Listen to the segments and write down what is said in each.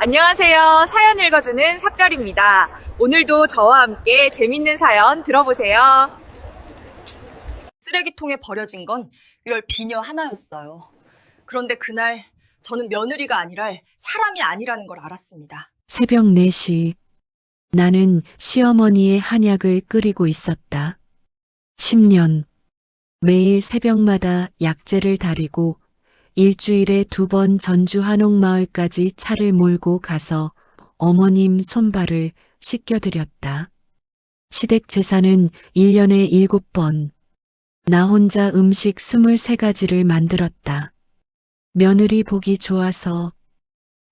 안녕하세요. 사연 읽어주는 삽별입니다. 오늘도 저와 함께 재밌는 사연 들어보세요. 쓰레기통에 버려진 건 1월 비녀 하나였어요. 그런데 그날 저는 며느리가 아니라 사람이 아니라는 걸 알았습니다. 새벽 4시 나는 시어머니의 한약을 끓이고 있었다. 10년 매일 새벽마다 약재를 다리고 일주일에 2번 전주 한옥마을까지 차를 몰고 가서 어머님 손발을 씻겨드렸다. 시댁 제사는 1년에 7번. 나 혼자 음식 23가지를 만들었다. 며느리 보기 좋아서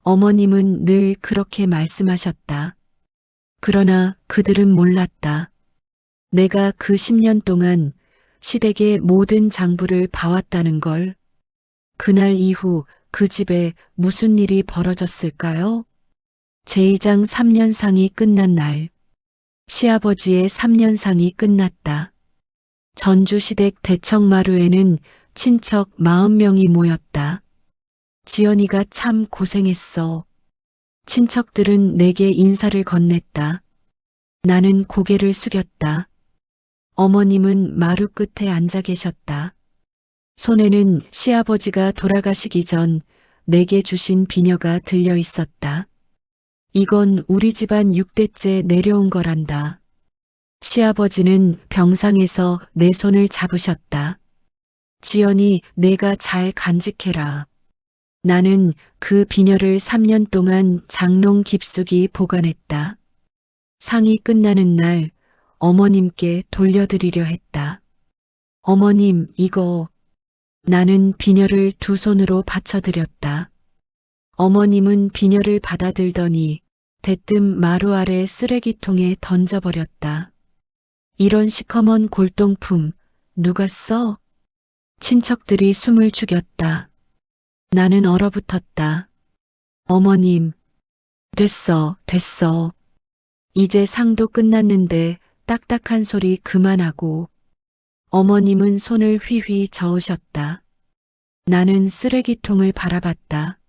어머님은 늘 그렇게 말씀하셨다. 그러나 그들은 몰랐다. 내가 그 10년 동안 시댁의 모든 장부를 봐왔다는 걸. 그날 이후 그 집에 무슨 일이 벌어졌을까요? 제2장 3년상이 끝난 날. 시아버지의 3년상이 끝났다. 전주 시댁 대청마루에는 친척 40명이 모였다. 지연이가 참 고생했어. 친척들은 내게 인사를 건넸다. 나는 고개를 숙였다. 어머님은 마루 끝에 앉아 계셨다. 손에는 시아버지가 돌아가시기 전 내게 주신 비녀가 들려 있었다. 이건 우리 집안 6대째 내려온 거란다. 시아버지는 병상에서 내 손을 잡으셨다. 지연이 내가 잘 간직해라. 나는 그 비녀를 3년 동안 장롱 깊숙이 보관했다. 상이 끝나는 날 어머님께 돌려드리려 했다. 어머님, 이거. 나는 비녀를 2손으로 받쳐드렸다. 어머님은 비녀를 받아들더니 대뜸 마루 아래 쓰레기통에 던져버렸다. 이런 시커먼 골동품 누가 써? 친척들이 숨을 죽였다. 나는 얼어붙었다. 어머님, 됐어. 이제 상도 끝났는데 딱딱한 소리 그만하고. 어머님은 손을 휘휘 저으셨다. 나는 쓰레기통을 바라봤다.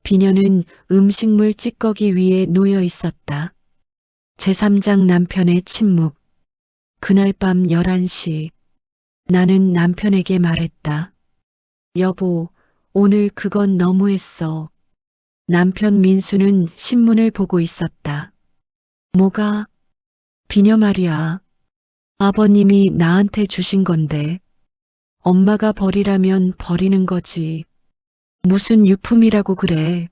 비녀는 음식물 찌꺼기 위에 놓여 있었다. 제3장 남편의 침묵. 그날 밤 11시. 나는 남편에게 말했다. 여보, 오늘 그건 너무했어. 남편 민수는 신문을 보고 있었다. 뭐가? 비녀 말이야. 아버님이 나한테 주신 건데. 엄마가 버리라면 버리는 거지. 무슨 유품이라고 그래.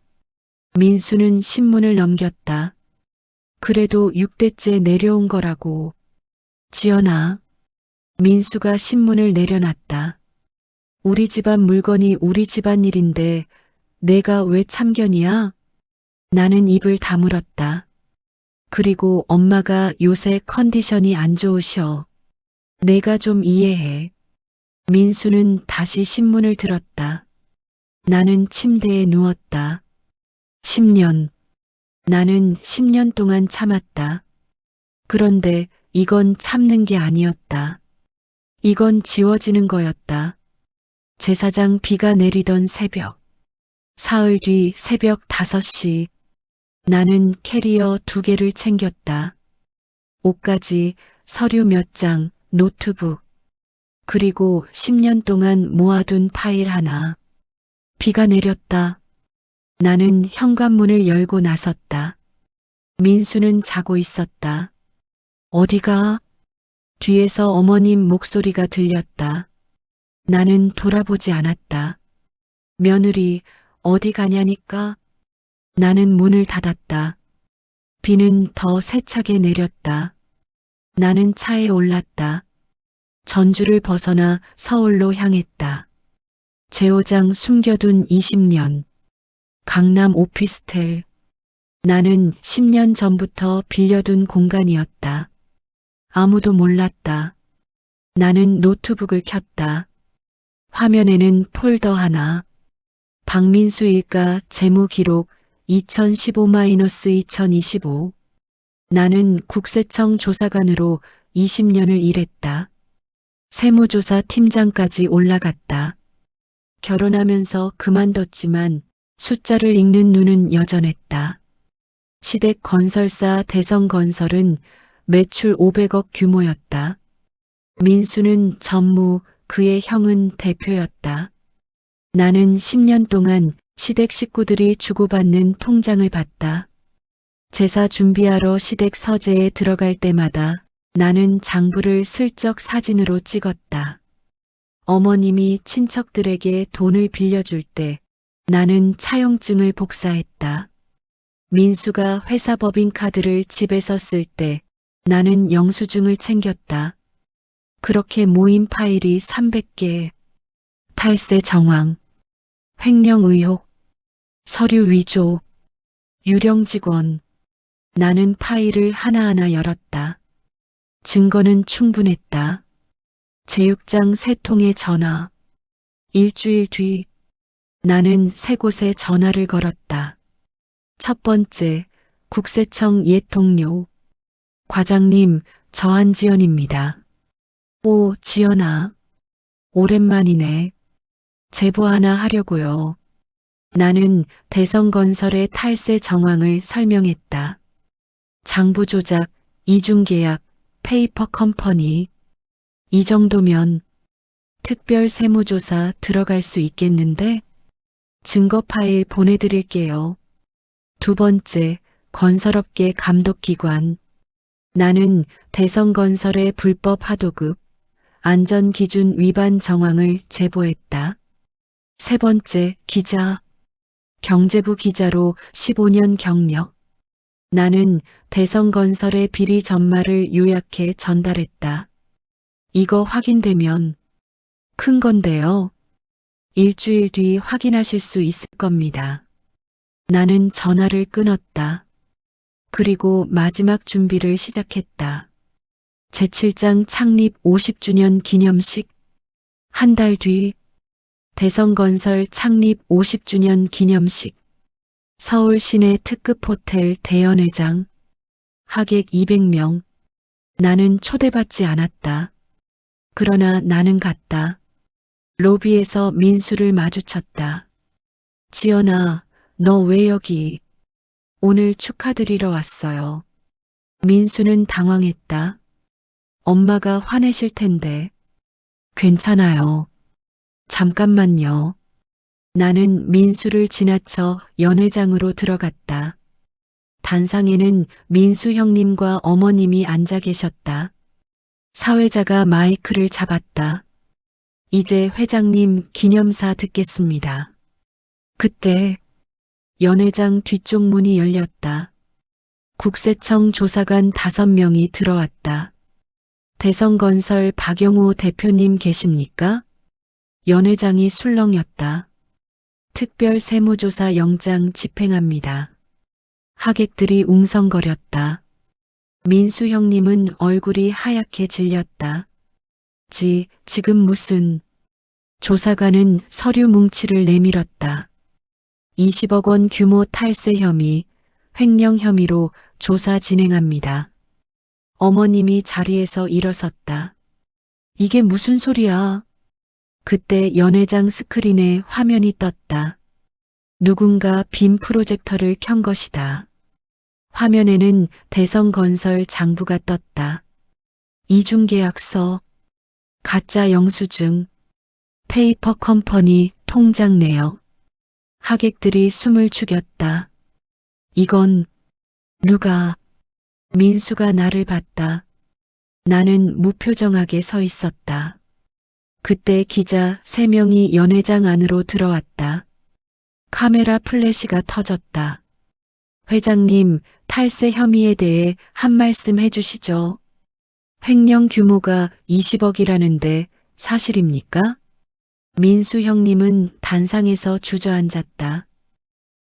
민수는 신문을 넘겼다. 그래도 6대째 내려온 거라고. 지연아. 민수가 신문을 내려놨다. 우리 집안 물건이 우리 집안 일인데 내가 왜 참견이야? 나는 입을 다물었다. 그리고 엄마가 요새 컨디션이 안 좋으셔. 내가 좀 이해해. 민수는 다시 신문을 들었다. 나는 침대에 누웠다. 10년. 나는 10년 동안 참았다. 그런데 이건 참는 게 아니었다. 이건 지워지는 거였다. 제사장 비가 내리던 새벽. 사흘 뒤 새벽 5시. 나는 캐리어 2개를 챙겼다. 옷가지, 서류 몇 장, 노트북. 그리고 10년 동안 모아둔 파일 하나. 비가 내렸다. 나는 현관문을 열고 나섰다. 민수는 자고 있었다. 어디가? 뒤에서 어머님 목소리가 들렸다. 나는 돌아보지 않았다. 며느리, 어디 가냐니까? 나는 문을 닫았다. 비는 더 세차게 내렸다. 나는 차에 올랐다. 전주를 벗어나 서울로 향했다. 제5장 숨겨둔 20년. 강남 오피스텔. 나는 10년 전부터 빌려둔 공간이었다. 아무도 몰랐다. 나는 노트북을 켰다. 화면에는 폴더 하나. 박민수 일가 재무 기록 2015-2025. 나는 국세청 조사관으로 20년을 일했다. 세무조사 팀장까지 올라갔다. 결혼하면서 그만뒀지만 숫자를 읽는 눈은 여전했다. 시댁 건설사 대성건설은 매출 500억 규모였다. 민수는 전무, 그의 형은 대표였다. 나는 10년 동안 시댁 식구들이 주고받는 통장을 봤다. 제사 준비하러 시댁 서재에 들어갈 때마다 나는 장부를 슬쩍 사진으로 찍었다. 어머님이 친척들에게 돈을 빌려줄 때 나는 차용증을 복사했다. 민수가 회사 법인카드를 집에서 쓸 때 나는 영수증을 챙겼다. 그렇게 모인 파일이 300개. 탈세 정황, 횡령 의혹, 서류 위조, 유령 직원. 나는 파일을 하나하나 열었다. 증거는 충분했다. 제육장 3통의 전화. 일주일 뒤 나는 3곳에 전화를 걸었다. 첫 번째, 국세청 옛 동료. 과장님, 저 한지연입니다. 오, 지연아. 오랜만이네. 제보 하나 하려고요. 나는 대성건설의 탈세 정황을 설명했다. 장부 조작, 이중계약, 페이퍼 컴퍼니. 이 정도면 특별 세무조사 들어갈 수 있겠는데? 증거 파일 보내드릴게요. 두 번째, 건설업계 감독기관. 나는 대성건설의 불법 하도급, 안전기준 위반 정황을 제보했다. 세 번째, 기자. 경제부 기자로 15년 경력. 나는 대성건설의 비리 전말을 요약해 전달했다. 이거 확인되면 큰 건데요. 일주일 뒤 확인하실 수 있을 겁니다. 나는 전화를 끊었다. 그리고 마지막 준비를 시작했다. 제7장 창립 50주년 기념식. 한 달 뒤 대성건설 창립 50주년 기념식. 서울 시내 특급 호텔 대연회장. 하객 200명. 나는 초대받지 않았다. 그러나 나는 갔다. 로비에서 민수를 마주쳤다. 지연아, 너 왜 여기? 오늘 축하드리러 왔어요. 민수는 당황했다. 엄마가 화내실 텐데. 괜찮아요. 잠깐만요. 나는 민수를 지나쳐 연회장으로 들어갔다. 단상에는 민수 형님과 어머님이 앉아 계셨다. 사회자가 마이크를 잡았다. 이제 회장님 기념사 듣겠습니다. 그때 연회장 뒤쪽 문이 열렸다. 국세청 조사관 5명이 들어왔다. 대성건설 박영호 대표님 계십니까? 연회장이 술렁였다. 특별 세무조사 영장 집행합니다. 하객들이 웅성거렸다. 민수 형님은 얼굴이 하얗게 질렸다. 지금 무슨... 조사관은 서류 뭉치를 내밀었다. 20억 원 규모 탈세 혐의, 횡령 혐의로 조사 진행합니다. 어머님이 자리에서 일어섰다. 이게 무슨 소리야? 그때 연회장 스크린에 화면이 떴다. 누군가 빔 프로젝터를 켠 것이다. 화면에는 대성건설 장부가 떴다. 이중계약서, 가짜 영수증, 페이퍼 컴퍼니 통장 내역. 하객들이 숨을 죽였다. 이건 누가... 민수가 나를 봤다. 나는 무표정하게 서 있었다. 그때 기자 3명이 연회장 안으로 들어왔다. 카메라 플래시가 터졌다. 회장님, 탈세 혐의에 대해 한 말씀 해주시죠. 횡령 규모가 20억이라는데 사실입니까? 민수 형님은 단상에서 주저앉았다.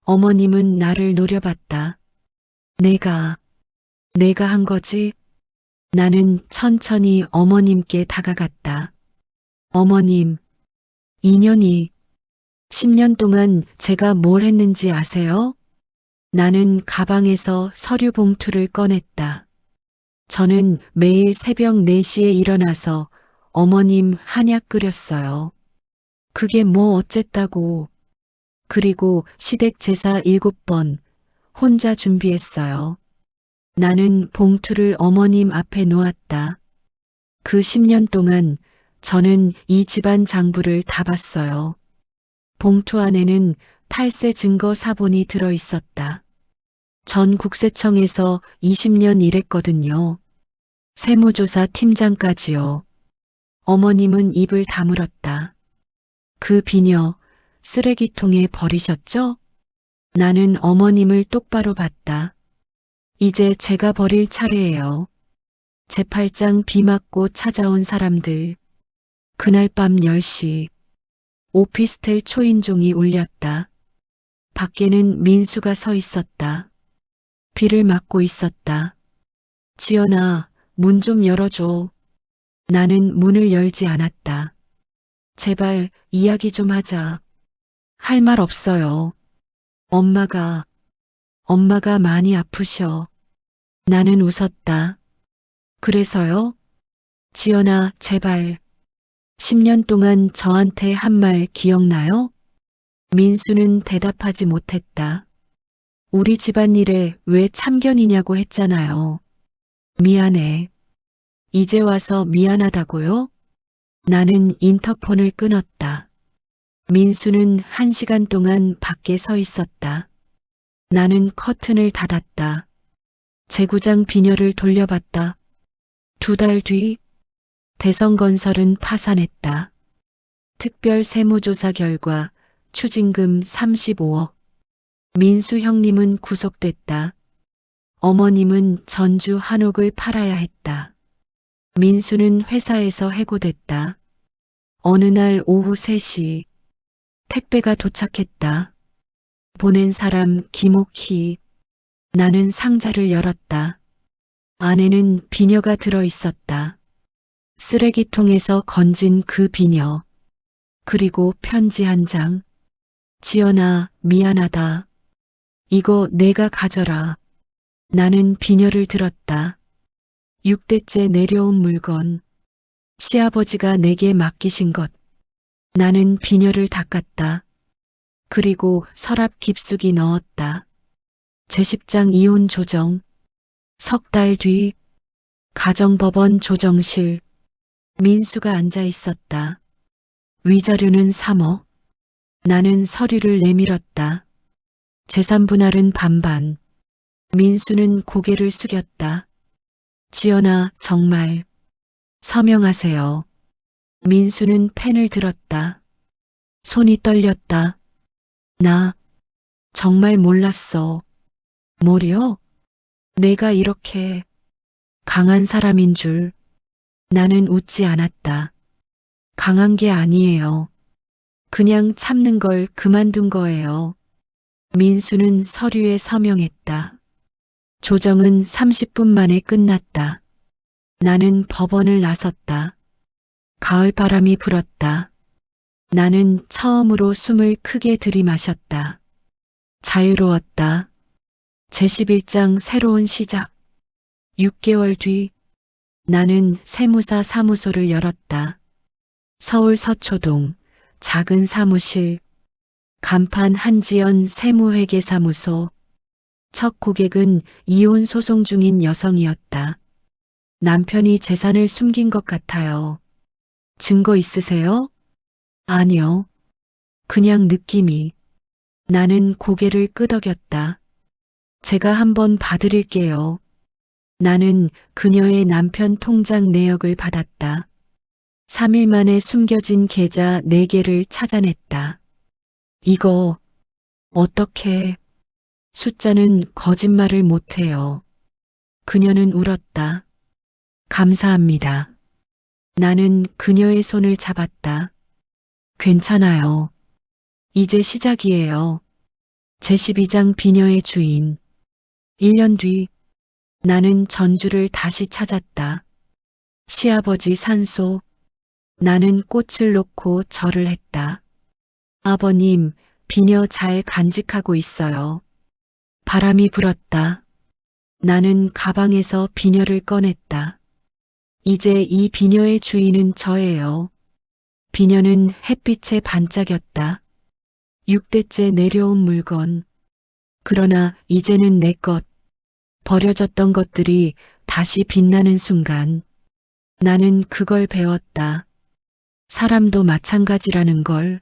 어머님은 나를 노려봤다. 내가 한 거지? 나는 천천히 어머님께 다가갔다. 어머님, 10년 동안 제가 뭘 했는지 아세요? 나는 가방에서 서류 봉투를 꺼냈다. 저는 매일 새벽 4시에 일어나서 어머님 한약 끓였어요. 그게 뭐 어쨌다고. 그리고 시댁 제사 7번 혼자 준비했어요. 나는 봉투를 어머님 앞에 놓았다. 그 10년 동안 저는 이 집안 장부를 다 봤어요. 봉투 안에는 탈세 증거 사본이 들어 있었다. 전 국세청에서 20년 일했거든요. 세무조사 팀장까지요. 어머님은 입을 다물었다. 그 비녀 쓰레기통에 버리셨죠? 나는 어머님을 똑바로 봤다. 이제 제가 버릴 차례예요. 제 팔짱 비 맞고 찾아온 사람들. 그날 밤 10시 오피스텔 초인종이 울렸다. 밖에는 민수가 서 있었다. 비를 맞고 있었다. 지연아, 문 좀 열어줘. 나는 문을 열지 않았다. 제발 이야기 좀 하자. 할 말 없어요. 엄마가 많이 아프셔. 나는 웃었다. 그래서요? 지연아, 제발. 10년 동안 저한테 한 말 기억나요? 민수는 대답하지 못했다. 우리 집안일에 왜 참견이냐고 했잖아요. 미안해. 이제 와서 미안하다고요? 나는 인터폰을 끊었다. 민수는 1시간 동안 밖에 서 있었다. 나는 커튼을 닫았다. 제구장 비녀를 돌려봤다. 2달 뒤 대성건설은 파산했다. 특별 세무조사 결과 추징금 35억. 민수 형님은 구속됐다. 어머님은 전주 한옥을 팔아야 했다. 민수는 회사에서 해고됐다. 어느 날 오후 3시 택배가 도착했다. 보낸 사람 김옥희. 나는 상자를 열었다. 안에는 비녀가 들어 있었다. 쓰레기통에서 건진 그 비녀. 그리고 편지 한 장. 지연아, 미안하다. 이거 내가 가져라. 나는 비녀를 들었다. 6대째 내려온 물건. 시아버지가 내게 맡기신 것. 나는 비녀를 닦았다. 그리고 서랍 깊숙이 넣었다. 제10장 이혼 조정. 석 달 뒤 가정법원 조정실. 민수가 앉아 있었다. 위자료는 3억. 나는 서류를 내밀었다. 재산 분할은 반반. 민수는 고개를 숙였다. 지연아, 정말 서명하세요. 민수는 펜을 들었다. 손이 떨렸다. 나 정말 몰랐어. 뭐려? 내가 이렇게 강한 사람인 줄. 나는 웃지 않았다. 강한 게 아니에요. 그냥 참는 걸 그만둔 거예요. 민수는 서류에 서명했다. 조정은 30분 만에 끝났다. 나는 법원을 나섰다. 가을바람이 불었다. 나는 처음으로 숨을 크게 들이마셨다. 자유로웠다. 제11장 새로운 시작. 6개월 뒤 나는 세무사 사무소를 열었다. 서울 서초동 작은 사무실. 간판 한지연 세무회계사무소. 첫 고객은 이혼 소송 중인 여성이었다. 남편이 재산을 숨긴 것 같아요. 증거 있으세요? 아니요. 그냥 느낌이. 나는 고개를 끄덕였다. 제가 한번 봐드릴게요. 나는 그녀의 남편 통장 내역을 받았다. 3일 만에 숨겨진 계좌 4개를 찾아냈다. 이거 어떻게... 숫자는 거짓말을 못해요. 그녀는 울었다. 감사합니다. 나는 그녀의 손을 잡았다. 괜찮아요. 이제 시작이에요. 제12장 비녀의 주인. 1년 뒤 나는 전주를 다시 찾았다. 시아버지 산소. 나는 꽃을 놓고 절을 했다. 아버님, 비녀 잘 간직하고 있어요. 바람이 불었다. 나는 가방에서 비녀를 꺼냈다. 이제 이 비녀의 주인은 저예요. 비녀는 햇빛에 반짝였다. 6대째 내려온 물건. 그러나 이제는 내 것. 버려졌던 것들이 다시 빛나는 순간 나는 그걸 배웠다. 사람도 마찬가지라는 걸.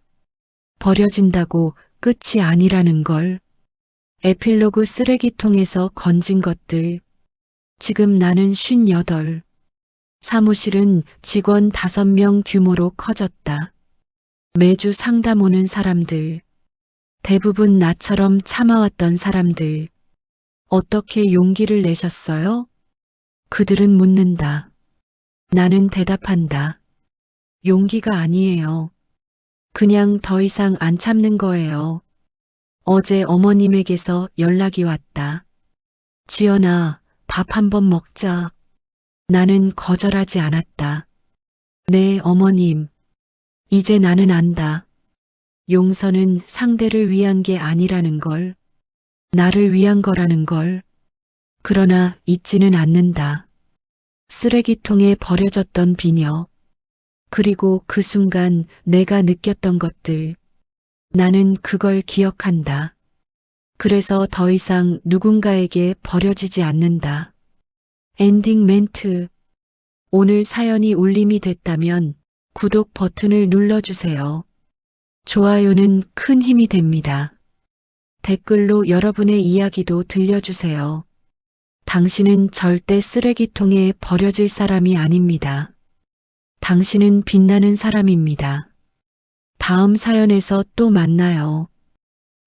버려진다고 끝이 아니라는 걸. 에필로그 쓰레기통에서 건진 것들. 지금 나는 58. 사무실은 직원 5명 규모로 커졌다. 매주 상담 오는 사람들. 대부분 나처럼 참아왔던 사람들. 어떻게 용기를 내셨어요? 그들은 묻는다. 나는 대답한다. 용기가 아니에요. 그냥 더 이상 안 참는 거예요. 어제 어머님에게서 연락이 왔다. 지연아, 밥 한번 먹자. 나는 거절하지 않았다. 네, 어머님. 이제 나는 안다. 용서는 상대를 위한 게 아니라는 걸. 나를 위한 거라는 걸. 그러나 잊지는 않는다. 쓰레기통에 버려졌던 비녀. 그리고 그 순간 내가 느꼈던 것들. 나는 그걸 기억한다. 그래서 더 이상 누군가에게 버려지지 않는다. 엔딩 멘트. 오늘 사연이 울림이 됐다면 구독 버튼을 눌러주세요. 좋아요는 큰 힘이 됩니다. 댓글로 여러분의 이야기도 들려주세요. 당신은 절대 쓰레기통에 버려질 사람이 아닙니다. 당신은 빛나는 사람입니다. 다음 사연에서 또 만나요.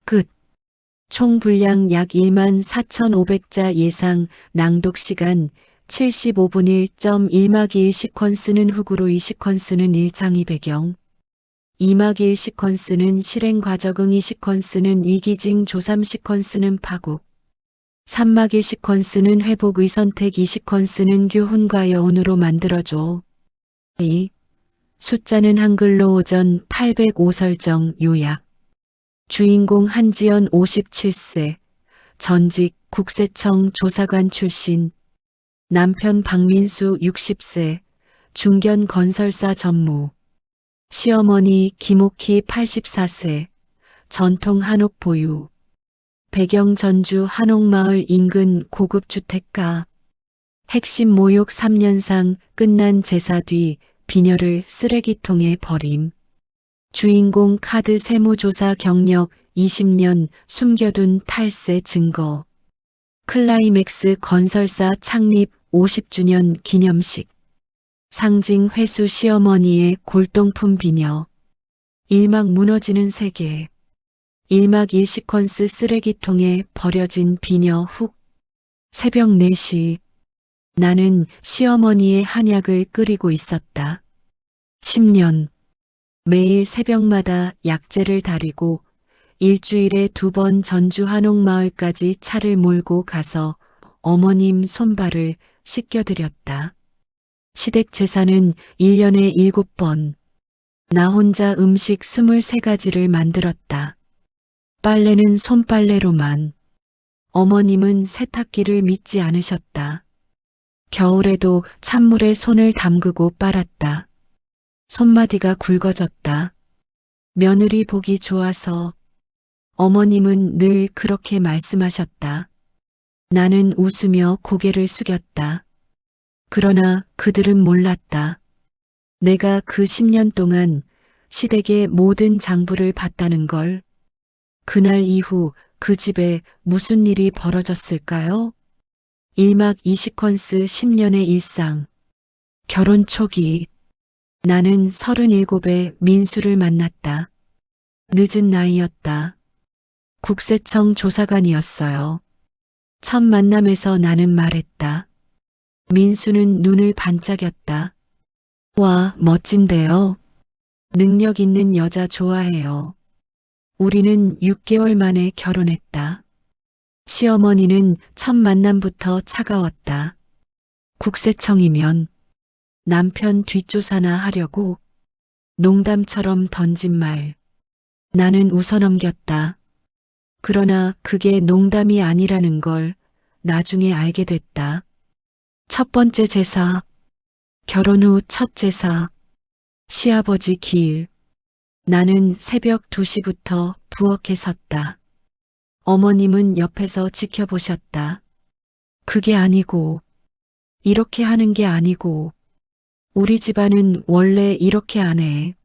끝. 총 분량 약 14,500자 예상 낭독 시간 75분 1.1막2 시퀀스는 훅으로 이 시퀀스는 1장이 배경 2막1 시퀀스는 실행 과정응 이 시퀀스는 위기징 조삼 시퀀스는 파국 3막1 시퀀스는 회복의 선택 이 시퀀스는 교훈과 여운으로 만들어줘. 2. 숫자는 한글로 오전 805 설정 요약. 주인공 한지연 57세, 전직 국세청 조사관 출신. 남편 박민수 60세, 중견 건설사 전무. 시어머니 김옥희 84세, 전통 한옥 보유. 배경 전주 한옥마을 인근 고급 주택가. 핵심 모욕 3년상 끝난 제사 뒤 비녀를 쓰레기통에 버림. 주인공 카드 세무조사 경력 20년 숨겨둔 탈세 증거. 클라이맥스 건설사 창립 50주년 기념식. 상징 회수 시어머니의 골동품 비녀. 1막 무너지는 세계. 1막 1 시퀀스 쓰레기통에 버려진 비녀 훅. 새벽 4시. 나는 시어머니의 한약을 끓이고 있었다. 10년. 매일 새벽마다 약재를 다리고 일주일에 2번 전주 한옥마을까지 차를 몰고 가서 어머님 손발을 씻겨드렸다. 시댁 제사는 1년에 7번. 나 혼자 음식 23가지를 만들었다. 빨래는 손빨래로만. 어머님은 세탁기를 믿지 않으셨다. 겨울에도 찬물에 손을 담그고 빨았다. 손마디가 굵어졌다. 며느리 보기 좋아서. 어머님은 늘 그렇게 말씀하셨다. 나는 웃으며 고개를 숙였다. 그러나 그들은 몰랐다. 내가 그 10년 동안 시댁의 모든 장부를 봤다는 걸. 그날 이후 그 집에 무슨 일이 벌어졌을까요? 1막 2 시퀀스 10년의 일상. 결혼 초기. 나는 37에 민수를 만났다. 늦은 나이였다. 국세청 조사관이었어요. 첫 만남에서 나는 말했다. 민수는 눈을 반짝였다. 와, 멋진데요. 능력 있는 여자 좋아해요. 우리는 6개월 만에 결혼했다. 시어머니는 첫 만남부터 차가웠다. 국세청이면 남편 뒷조사나 하려고. 농담처럼 던진 말. 나는 웃어넘겼다. 그러나 그게 농담이 아니라는 걸 나중에 알게 됐다. 첫 번째 제사. 결혼 후 첫 제사. 시아버지 기일. 나는 새벽 2시부터 부엌에 섰다. 어머님은 옆에서 지켜보셨다. 그게 아니고, 이렇게 하는 게 아니고, 우리 집안은 원래 이렇게 안 해.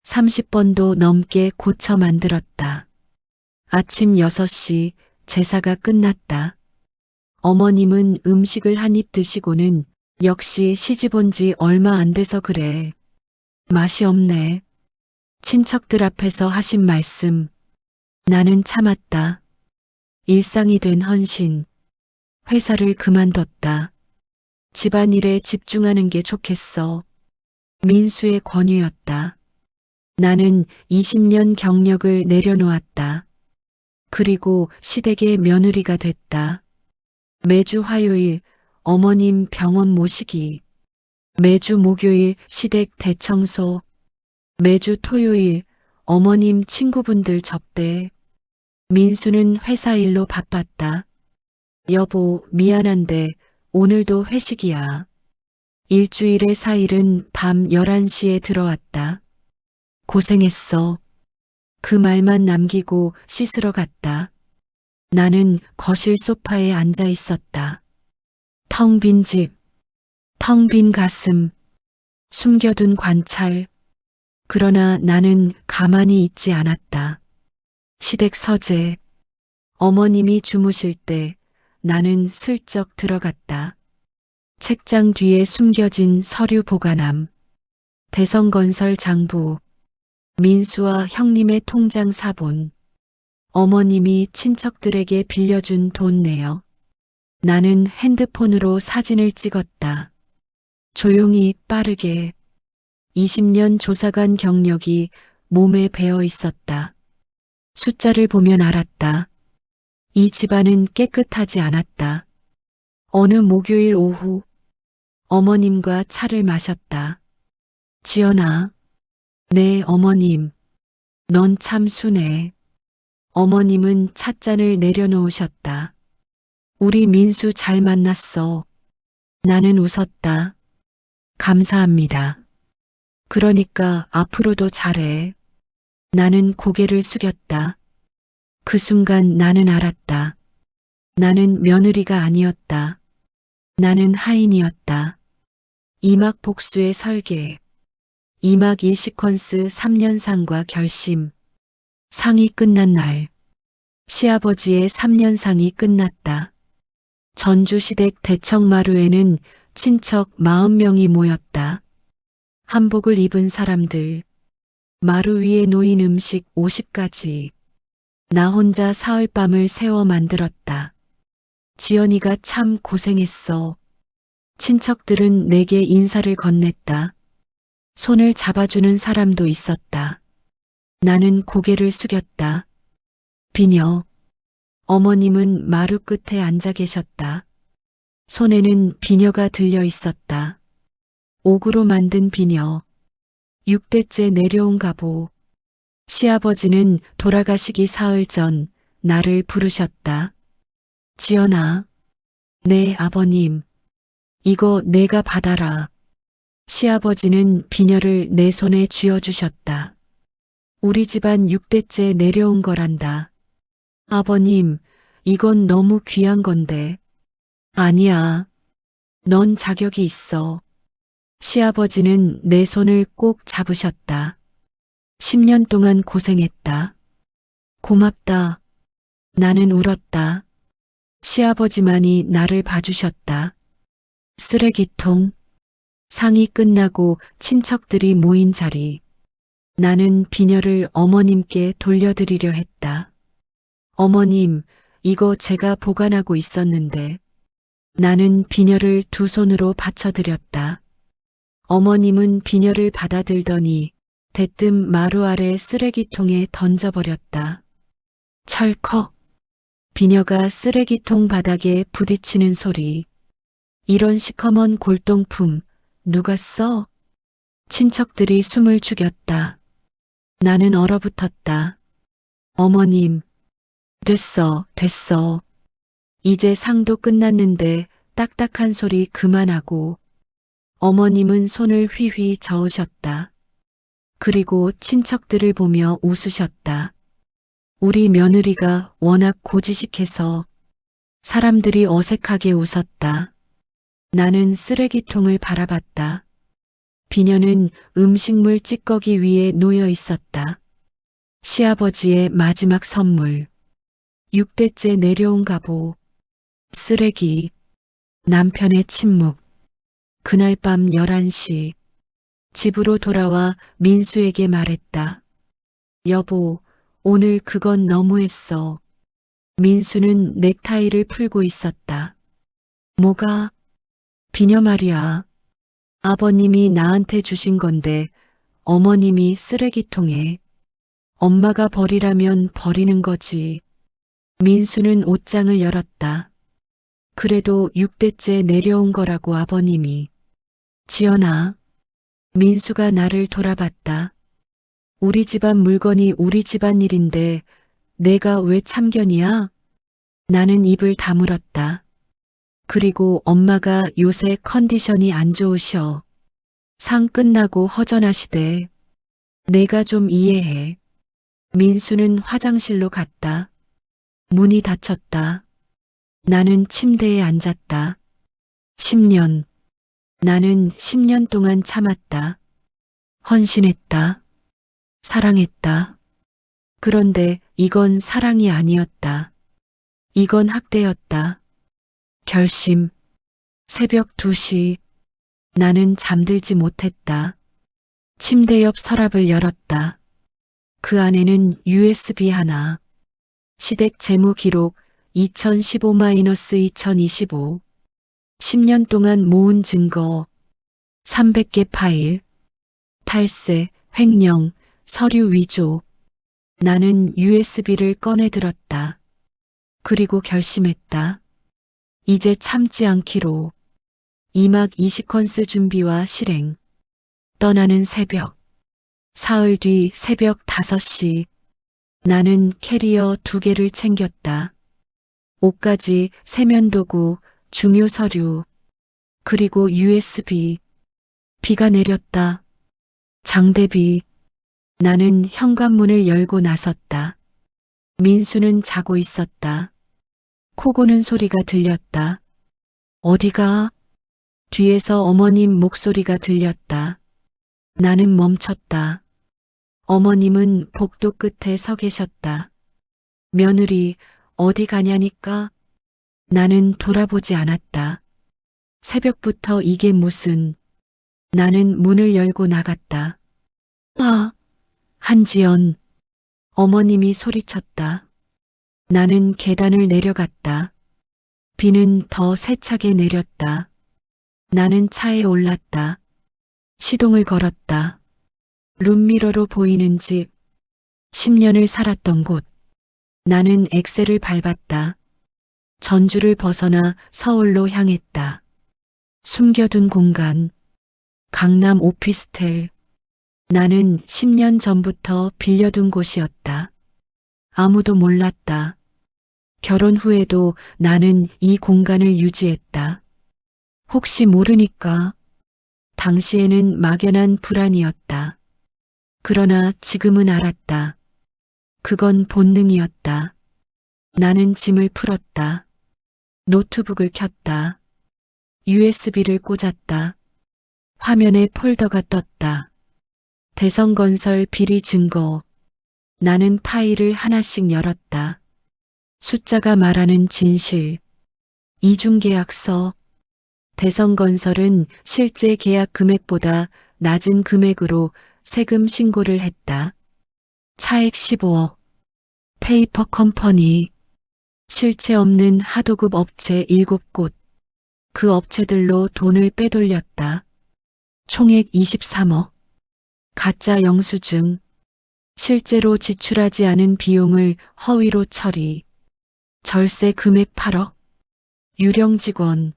30번도 넘게 고쳐 만들었다. 아침 6시 제사가 끝났다. 어머님은 음식을 한 입 드시고는 역시 시집 온 지 얼마 안 돼서 그래. 맛이 없네. 친척들 앞에서 하신 말씀. 나는 참았다. 일상이 된 헌신. 회사를 그만뒀다. 집안일에 집중하는 게 좋겠어. 민수의 권유였다. 나는 20년 경력을 내려놓았다. 그리고 시댁의 며느리가 됐다. 매주 화요일 어머님 병원 모시기. 매주 목요일 시댁 대청소. 매주 토요일 어머님 친구분들 접대. 민수는 회사 일로 바빴다. 여보, 미안한데 오늘도 회식이야. 일주일에 4일은 밤 11시에 들어왔다. 고생했어. 그 말만 남기고 씻으러 갔다. 나는 거실 소파에 앉아 있었다. 텅 빈 집, 텅 빈 가슴, 숨겨둔 관찰. 그러나 나는 가만히 있지 않았다. 시댁 서재. 어머님이 주무실 때 나는 슬쩍 들어갔다. 책장 뒤에 숨겨진 서류 보관함. 대성건설 장부. 민수와 형님의 통장 사본. 어머님이 친척들에게 빌려준 돈 내역. 나는 핸드폰으로 사진을 찍었다. 조용히 빠르게. 20년 조사관 경력이 몸에 배어 있었다. 숫자를 보면 알았다. 이 집안은 깨끗하지 않았다. 어느 목요일 오후 어머님과 차를 마셨다. 지연아, 네 어머님, 넌 참 순해. 어머님은 찻잔을 내려놓으셨다. 우리 민수 잘 만났어. 나는 웃었다. 감사합니다. 그러니까 앞으로도 잘해. 나는 고개를 숙였다. 그 순간 나는 알았다. 나는 며느리가 아니었다. 나는 하인이었다. 이막 복수의 설계. 이막 일시퀀스 3년상과 결심. 상이 끝난 날. 시아버지의 3년상이 끝났다. 전주시댁 대청마루에는 친척 40명이 모였다. 한복을 입은 사람들. 마루 위에 놓인 음식 50가지. 나 혼자 사흘밤을 새워 만들었다. 지연이가 참 고생했어. 친척들은 내게 인사를 건넸다. 손을 잡아주는 사람도 있었다. 나는 고개를 숙였다. 비녀. 어머님은 마루 끝에 앉아 계셨다. 손에는 비녀가 들려 있었다. 옥으로 만든 비녀. 6대째 내려온 갑오. 시아버지는 돌아가시기 사흘 전 나를 부르셨다. 지연아. 네, 아버님. 이거 내가 받아라. 시아버지는 비녀를 내 손에 쥐어주셨다. 우리 집안 6대째 내려온 거란다. 아버님, 이건 너무 귀한 건데. 아니야. 넌 자격이 있어. 시아버지는 내 손을 꼭 잡으셨다. 10년 동안 고생했다. 고맙다. 나는 울었다. 시아버지만이 나를 봐주셨다. 쓰레기통. 상이 끝나고 친척들이 모인 자리. 나는 비녀를 어머님께 돌려드리려 했다. 어머님, 이거 제가 보관하고 있었는데. 나는 비녀를 두 손으로 받쳐드렸다. 어머님은 비녀를 받아들더니 대뜸 마루 아래 쓰레기통에 던져버렸다. 철컥. 비녀가 쓰레기통 바닥에 부딪히는 소리. 이런 시커먼 골동품 누가 써? 친척들이 숨을 죽였다. 나는 얼어붙었다. 어머님. 됐어, 됐어. 이제 상도 끝났는데 딱딱한 소리 그만하고. 어머님은 손을 휘휘 저으셨다. 그리고 친척들을 보며 웃으셨다. 우리 며느리가 워낙 고지식해서 사람들이 어색하게 웃었다. 나는 쓰레기통을 바라봤다. 비녀는 음식물 찌꺼기 위에 놓여 있었다. 시아버지의 마지막 선물. 6대째 내려온 갑오. 쓰레기. 남편의 침묵. 그날 밤 11시. 집으로 돌아와 민수에게 말했다. 여보, 오늘 그건 너무했어. 민수는 넥타이를 풀고 있었다. 뭐가? 비녀 말이야. 아버님이 나한테 주신 건데 어머님이 쓰레기통에. 엄마가 버리라면 버리는 거지. 민수는 옷장을 열었다. 그래도 6대째 내려온 거라고 아버님이. 지연아. 민수가 나를 돌아봤다. 우리 집안 물건이 우리 집안 일인데 내가 왜 참견이야? 나는 입을 다물었다. 그리고 엄마가 요새 컨디션이 안 좋으셔. 상 끝나고 허전하시대. 내가 좀 이해해. 민수는 화장실로 갔다. 문이 닫혔다. 나는 침대에 앉았다. 10년. 나는 10년 동안 참았다. 헌신했다. 사랑했다. 그런데 이건 사랑이 아니었다. 이건 학대였다. 결심. 새벽 2시. 나는 잠들지 못했다. 침대 옆 서랍을 열었다. 그 안에는 USB 하나. 시댁 재무 기록 2015-2025. 10년 동안 모은 증거. 300개 파일. 탈세, 횡령, 서류 위조. 나는 USB를 꺼내 들었다. 그리고 결심했다. 이제 참지 않기로. 2막 20컨스 준비와 실행. 떠나는 새벽. 사흘 뒤 새벽 5시. 나는 캐리어 2개를 챙겼다. 옷가지, 세면도구, 중요 서류. 그리고 USB. 비가 내렸다. 장대비. 나는 현관문을 열고 나섰다. 민수는 자고 있었다. 코 고는 소리가 들렸다. 어디가? 뒤에서 어머님 목소리가 들렸다. 나는 멈췄다. 어머님은 복도 끝에 서 계셨다. 며느리, 어디 가냐니까? 나는 돌아보지 않았다. 새벽부터 이게 무슨. 나는 문을 열고 나갔다. 아, 한지연. 어머님이 소리쳤다. 나는 계단을 내려갔다. 비는 더 세차게 내렸다. 나는 차에 올랐다. 시동을 걸었다. 룸미러로 보이는 집. 10년을 살았던 곳. 나는 엑셀을 밟았다. 전주를 벗어나 서울로 향했다. 숨겨둔 공간. 강남 오피스텔. 나는 10년 전부터 빌려둔 곳이었다. 아무도 몰랐다. 결혼 후에도 나는 이 공간을 유지했다. 혹시 모르니까. 당시에는 막연한 불안이었다. 그러나 지금은 알았다. 그건 본능이었다. 나는 짐을 풀었다. 노트북을 켰다. USB를 꽂았다. 화면에 폴더가 떴다. 대성건설 비리 증거. 나는 파일을 하나씩 열었다. 숫자가 말하는 진실. 이중계약서. 대성건설은 실제 계약 금액보다 낮은 금액으로 세금 신고를 했다. 차액 15억. 페이퍼 컴퍼니. 실체 없는 하도급 업체 7곳. 그 업체들로 돈을 빼돌렸다. 총액 23억. 가짜 영수증. 실제로 지출하지 않은 비용을 허위로 처리. 절세 금액 8억. 유령 직원.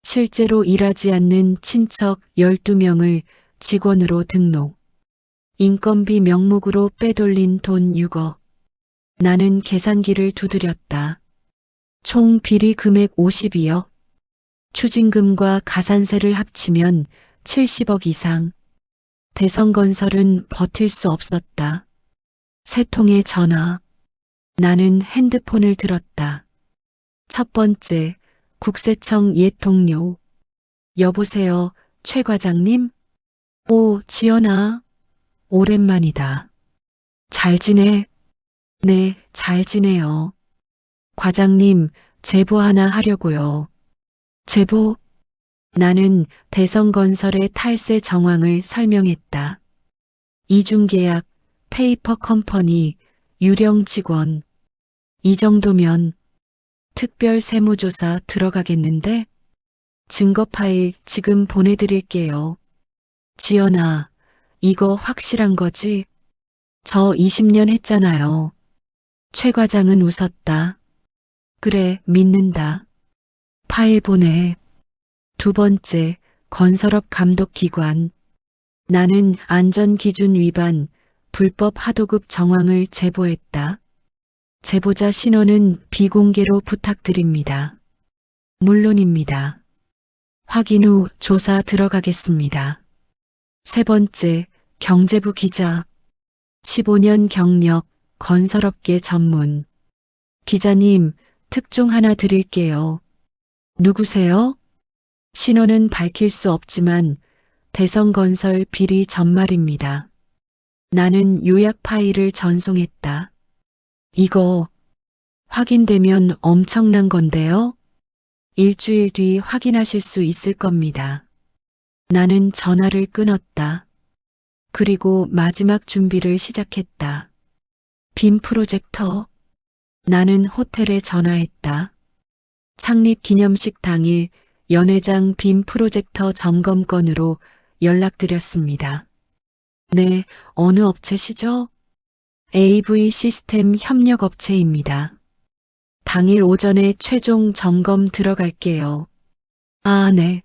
실제로 일하지 않는 친척 12명을 직원으로 등록. 인건비 명목으로 빼돌린 돈 6억. 나는 계산기를 두드렸다. 총 비리 금액 52억. 추징금과 가산세를 합치면 70억 이상. 대성건설은 버틸 수 없었다. 세 통의 전화. 나는 핸드폰을 들었다. 첫 번째, 국세청 옛 동료. 여보세요, 최 과장님? 오, 지연아. 오랜만이다. 잘 지내? 네, 잘 지내요. 과장님, 제보 하나 하려고요. 제보? 나는 대성건설의 탈세 정황을 설명했다. 이중계약, 페이퍼 컴퍼니, 유령 직원. 이 정도면 특별 세무조사 들어가겠는데? 증거 파일 지금 보내드릴게요. 지연아, 이거 확실한 거지? 저 20년 했잖아요. 최 과장은 웃었다. 그래, 믿는다. 파일 보내. 두 번째, 건설업 감독기관. 나는 안전기준 위반, 불법 하도급 정황을 제보했다. 제보자 신원은 비공개로 부탁드립니다. 물론입니다. 확인 후 조사 들어가겠습니다. 세 번째, 경제부 기자. 15년 경력, 건설업계 전문. 기자님, 특종 하나 드릴게요. 누구세요? 신원은 밝힐 수 없지만 대성건설 비리 전말입니다. 나는 요약 파일을 전송했다. 이거 확인되면 엄청난 건데요? 일주일 뒤 확인하실 수 있을 겁니다. 나는 전화를 끊었다. 그리고 마지막 준비를 시작했다. 빔 프로젝터. 나는 호텔에 전화했다. 창립 기념식 당일 연회장 빔 프로젝터 점검 건으로 연락드렸습니다. 네, 어느 업체시죠? AV 시스템 협력업체입니다. 당일 오전에 최종 점검 들어갈게요. 아, 네.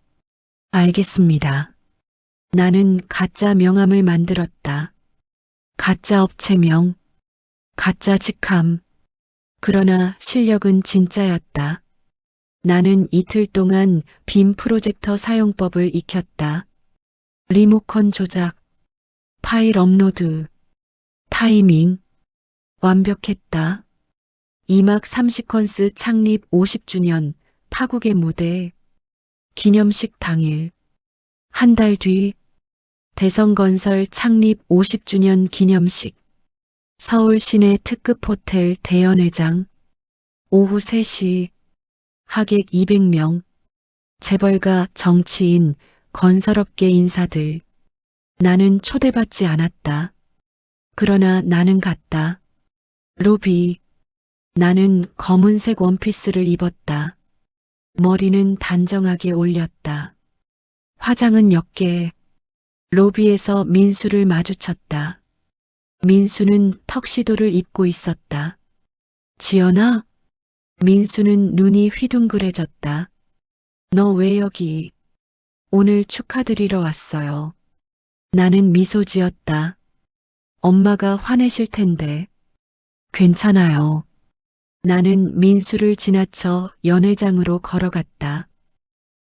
알겠습니다. 나는 가짜 명함을 만들었다. 가짜 업체명, 가짜 직함. 그러나 실력은 진짜였다. 나는 이틀 동안 빔 프로젝터 사용법을 익혔다. 리모컨 조작, 파일 업로드, 타이밍. 완벽했다. 2막 30컨스 창립 50주년 파국의 무대. 기념식 당일. 한 달 뒤. 대성건설 창립 50주년 기념식. 서울 시내 특급 호텔 대연회장. 오후 3시. 하객 200명. 재벌가, 정치인, 건설업계 인사들. 나는 초대받지 않았다. 그러나 나는 갔다. 로비. 나는 검은색 원피스를 입었다. 머리는 단정하게 올렸다. 화장은 옅게. 로비에서 민수를 마주쳤다. 민수는 턱시도를 입고 있었다. 지연아? 민수는 눈이 휘둥그레졌다. 너 왜 여기? 오늘 축하드리러 왔어요. 나는 미소 지었다. 엄마가 화내실 텐데. 괜찮아요. 나는 민수를 지나쳐 연회장으로 걸어갔다.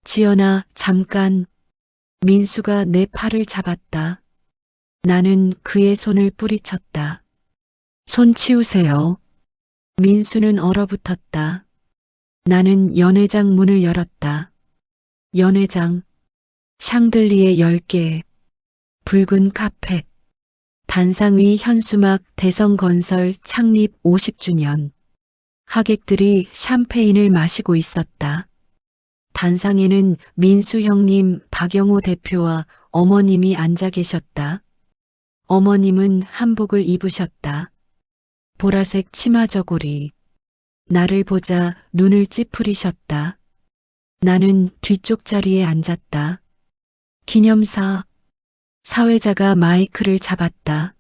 지연아, 잠깐. 민수가 내 팔을 잡았다. 나는 그의 손을 뿌리쳤다. 손 치우세요. 민수는 얼어붙었다. 나는 연회장 문을 열었다. 연회장. 샹들리에 10개. 붉은 카펫. 단상 위 현수막 대성건설 창립 50주년. 하객들이 샴페인을 마시고 있었다. 단상에는 민수 형님, 박영호 대표와 어머님이 앉아 계셨다. 어머님은 한복을 입으셨다. 보라색 치마 저고리. 나를 보자 눈을 찌푸리셨다. 나는 뒤쪽 자리에 앉았다. 기념사. 사회자가 마이크를 잡았다.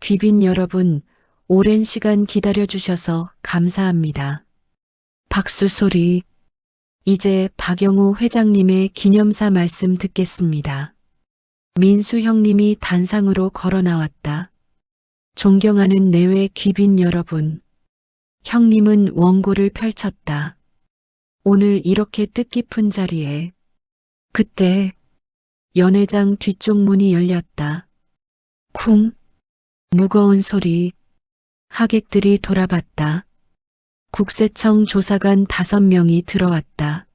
귀빈 여러분, 오랜 시간 기다려주셔서 감사합니다. 박수 소리. 이제 박영호 회장님의 기념사 말씀 듣겠습니다. 민수 형님이 단상으로 걸어 나왔다. 존경하는 내외 귀빈 여러분. 형님은 원고를 펼쳤다. 오늘 이렇게 뜻깊은 자리에. 그때 연회장 뒤쪽 문이 열렸다. 쿵! 무거운 소리. 하객들이 돌아봤다. 국세청 조사관 5명이 들어왔다.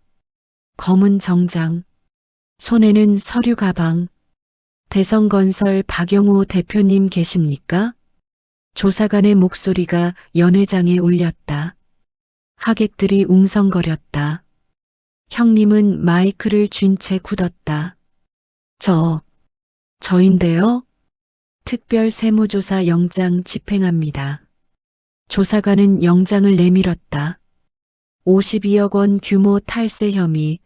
검은 정장, 손에는 서류 가방. 대성건설 박영호 대표님 계십니까? 조사관의 목소리가 연회장에 울렸다. 하객들이 웅성거렸다. 형님은 마이크를 쥔 채 굳었다. 저인데요? 특별 세무조사 영장 집행합니다. 조사관은 영장을 내밀었다. 52억 원 규모 탈세 혐의,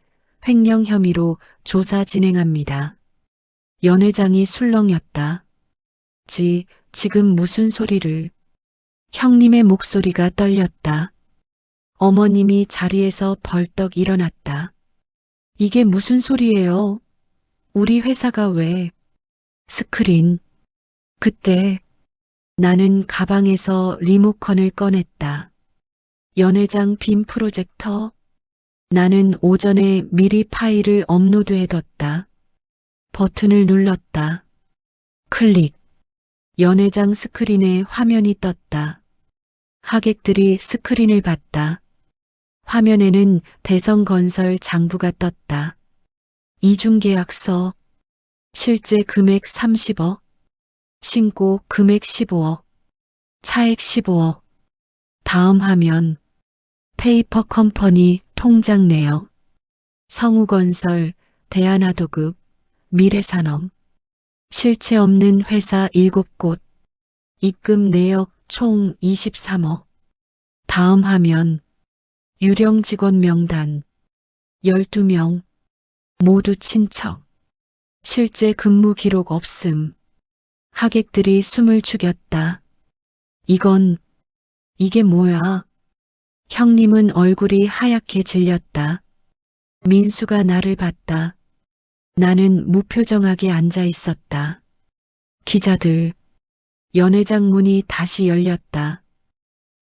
횡령 혐의로 조사 진행합니다. 연회장이 술렁였다. 지금 무슨 소리를. 형님의 목소리가 떨렸다. 어머님이 자리에서 벌떡 일어났다. 이게 무슨 소리예요? 우리 회사가 왜? 스크린. 그때 나는 가방에서 리모컨을 꺼냈다. 연회장 빔 프로젝터. 나는 오전에 미리 파일을 업로드해뒀다. 버튼을 눌렀다. 클릭. 연회장 스크린에 화면이 떴다. 하객들이 스크린을 봤다. 화면에는 대성건설 장부가 떴다. 이중계약서. 실제 금액 30억. 신고 금액 15억. 차액 15억. 다음 화면. 페이퍼 컴퍼니 통장 내역. 성우건설, 대한하도급, 미래산업. 실체 없는 회사 7곳. 입금 내역 총 23억. 다음 화면. 유령 직원 명단. 12명. 모두 친척. 실제 근무 기록 없음. 하객들이 숨을 죽였다. 이게 뭐야? 형님은 얼굴이 하얗게 질렸다. 민수가 나를 봤다. 나는 무표정하게 앉아 있었다. 기자들. 연회장 문이 다시 열렸다.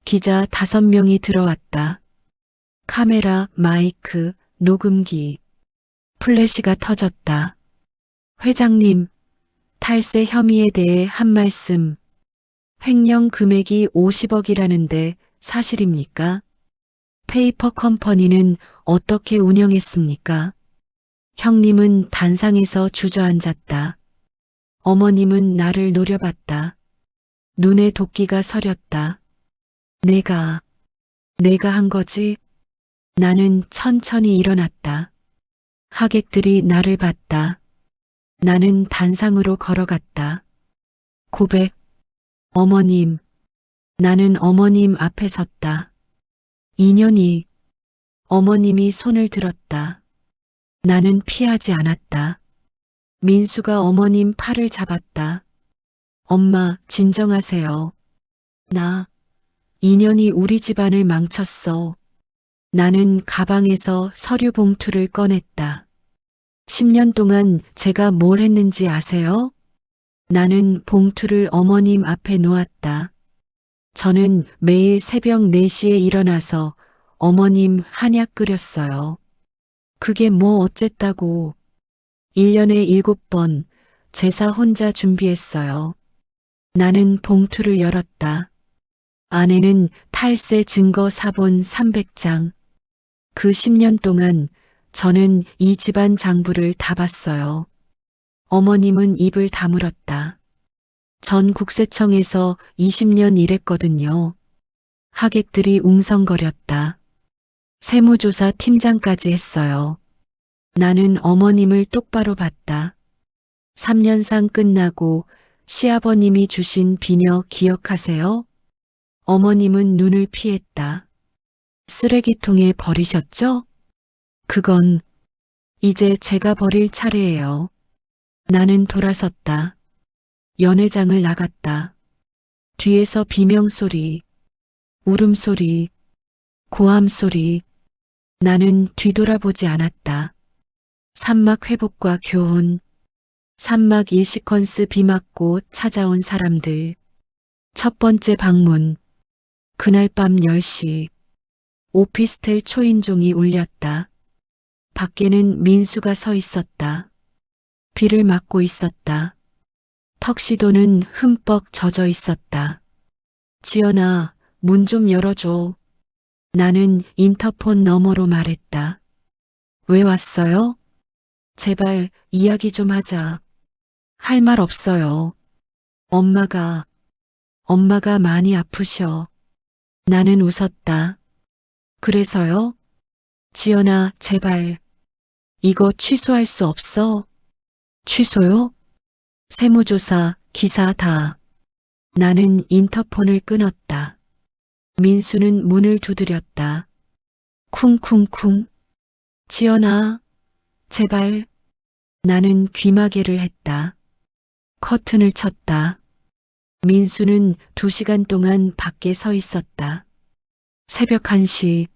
기자 5명이 들어왔다. 카메라, 마이크, 녹음기. 플래시가 터졌다. 회장님, 탈세 혐의에 대해 한 말씀. 횡령 금액이 50억이라는데 사실입니까? 페이퍼 컴퍼니는 어떻게 운영했습니까? 형님은 단상에서 주저앉았다. 어머님은 나를 노려봤다. 눈에 도끼가 서렸다. 내가 한 거지? 나는 천천히 일어났다. 하객들이 나를 봤다. 나는 단상으로 걸어갔다. 고백. 어머님. 나는 어머님 앞에 섰다. 2년이. 어머님이 손을 들었다. 나는 피하지 않았다. 민수가 어머님 팔을 잡았다. 엄마, 진정하세요. 2년이 우리 집안을 망쳤어. 나는 가방에서 서류 봉투를 꺼냈다. 10년 동안 제가 뭘 했는지 아세요? 나는 봉투를 어머님 앞에 놓았다. 저는 매일 새벽 4시에 일어나서 어머님 한약 끓였어요. 그게 뭐 어쨌다고. 1년에 7번 제사 혼자 준비했어요. 나는 봉투를 열었다. 안에는 탈세 증거 사본 300장. 그 10년 동안 저는 이 집안 장부를 다 봤어요. 어머님은 입을 다물었다. 전 국세청에서 20년 일했거든요. 하객들이 웅성거렸다. 세무조사 팀장까지 했어요. 나는 어머님을 똑바로 봤다. 3년상 끝나고 시아버님이 주신 비녀 기억하세요? 어머님은 눈을 피했다. 쓰레기통에 버리셨죠? 그건 이제 제가 버릴 차례예요. 나는 돌아섰다. 연회장을 나갔다. 뒤에서 비명소리, 울음소리, 고함소리. 나는 뒤돌아보지 않았다. 산막 회복과 교훈. 산막 일시퀀스 비 맞고 찾아온 사람들. 첫 번째 방문. 그날 밤 10시. 오피스텔 초인종이 울렸다. 밖에는 민수가 서 있었다. 비를 맞고 있었다. 턱시도는 흠뻑 젖어 있었다. 지연아, 문 좀 열어줘. 나는 인터폰 너머로 말했다. 왜 왔어요? 제발 이야기 좀 하자. 할 말 없어요. 엄마가 많이 아프셔. 나는 웃었다. 그래서요? 지연아, 제발. 이거 취소할 수 없어? 취소요? 세무조사, 기사 다. 나는 인터폰을 끊었다. 민수는 문을 두드렸다. 쿵쿵쿵. 지연아, 제발. 나는 귀마개를 했다. 커튼을 쳤다. 민수는 2시간 동안 밖에 서 있었다. 새벽 1시.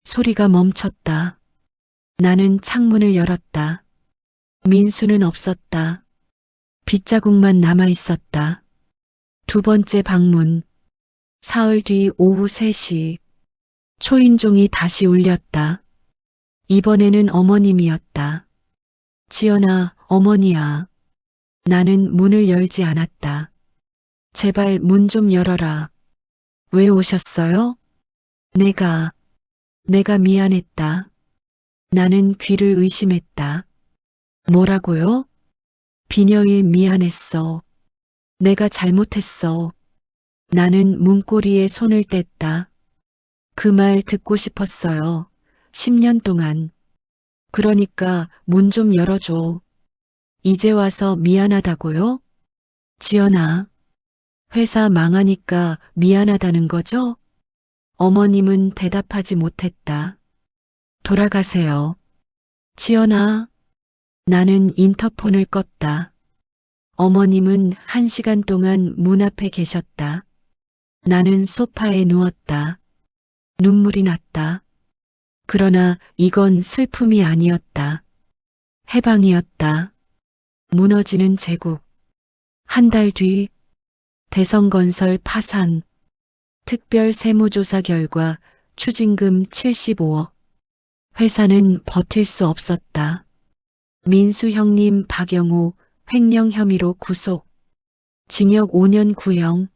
소리가 멈췄다. 나는 창문을 열었다. 민수는 없었다. 빗자국만 남아 있었다. 2번째 방문. 사흘 뒤 오후 3시. 초인종이 다시 울렸다. 이번에는 어머님이었다. 지연아, 어머니야. 나는 문을 열지 않았다. 제발 문 좀 열어라. 왜 오셨어요? 내가 미안했다. 나는 귀를 의심했다. 뭐라고요? 비녀일 미안했어. 내가 잘못했어. 나는 문고리에 손을 뗐다. 그 말 듣고 싶었어요. 10년 동안. 그러니까 문 좀 열어줘. 이제 와서 미안하다고요? 지연아, 회사 망하니까 미안하다는 거죠? 어머님은 대답하지 못했다. 돌아가세요. 지연아, 나는 인터폰을 껐다. 어머님은 1시간 동안 문 앞에 계셨다. 나는 소파에 누웠다. 눈물이 났다. 그러나 이건 슬픔이 아니었다. 해방이었다. 무너지는 제국. 1달 뒤, 대성건설 파산. 특별 세무조사 결과 추징금 75억. 회사는 버틸 수 없었다. 민수 형님 박영호 횡령 혐의로 구속. 징역 5년 구형.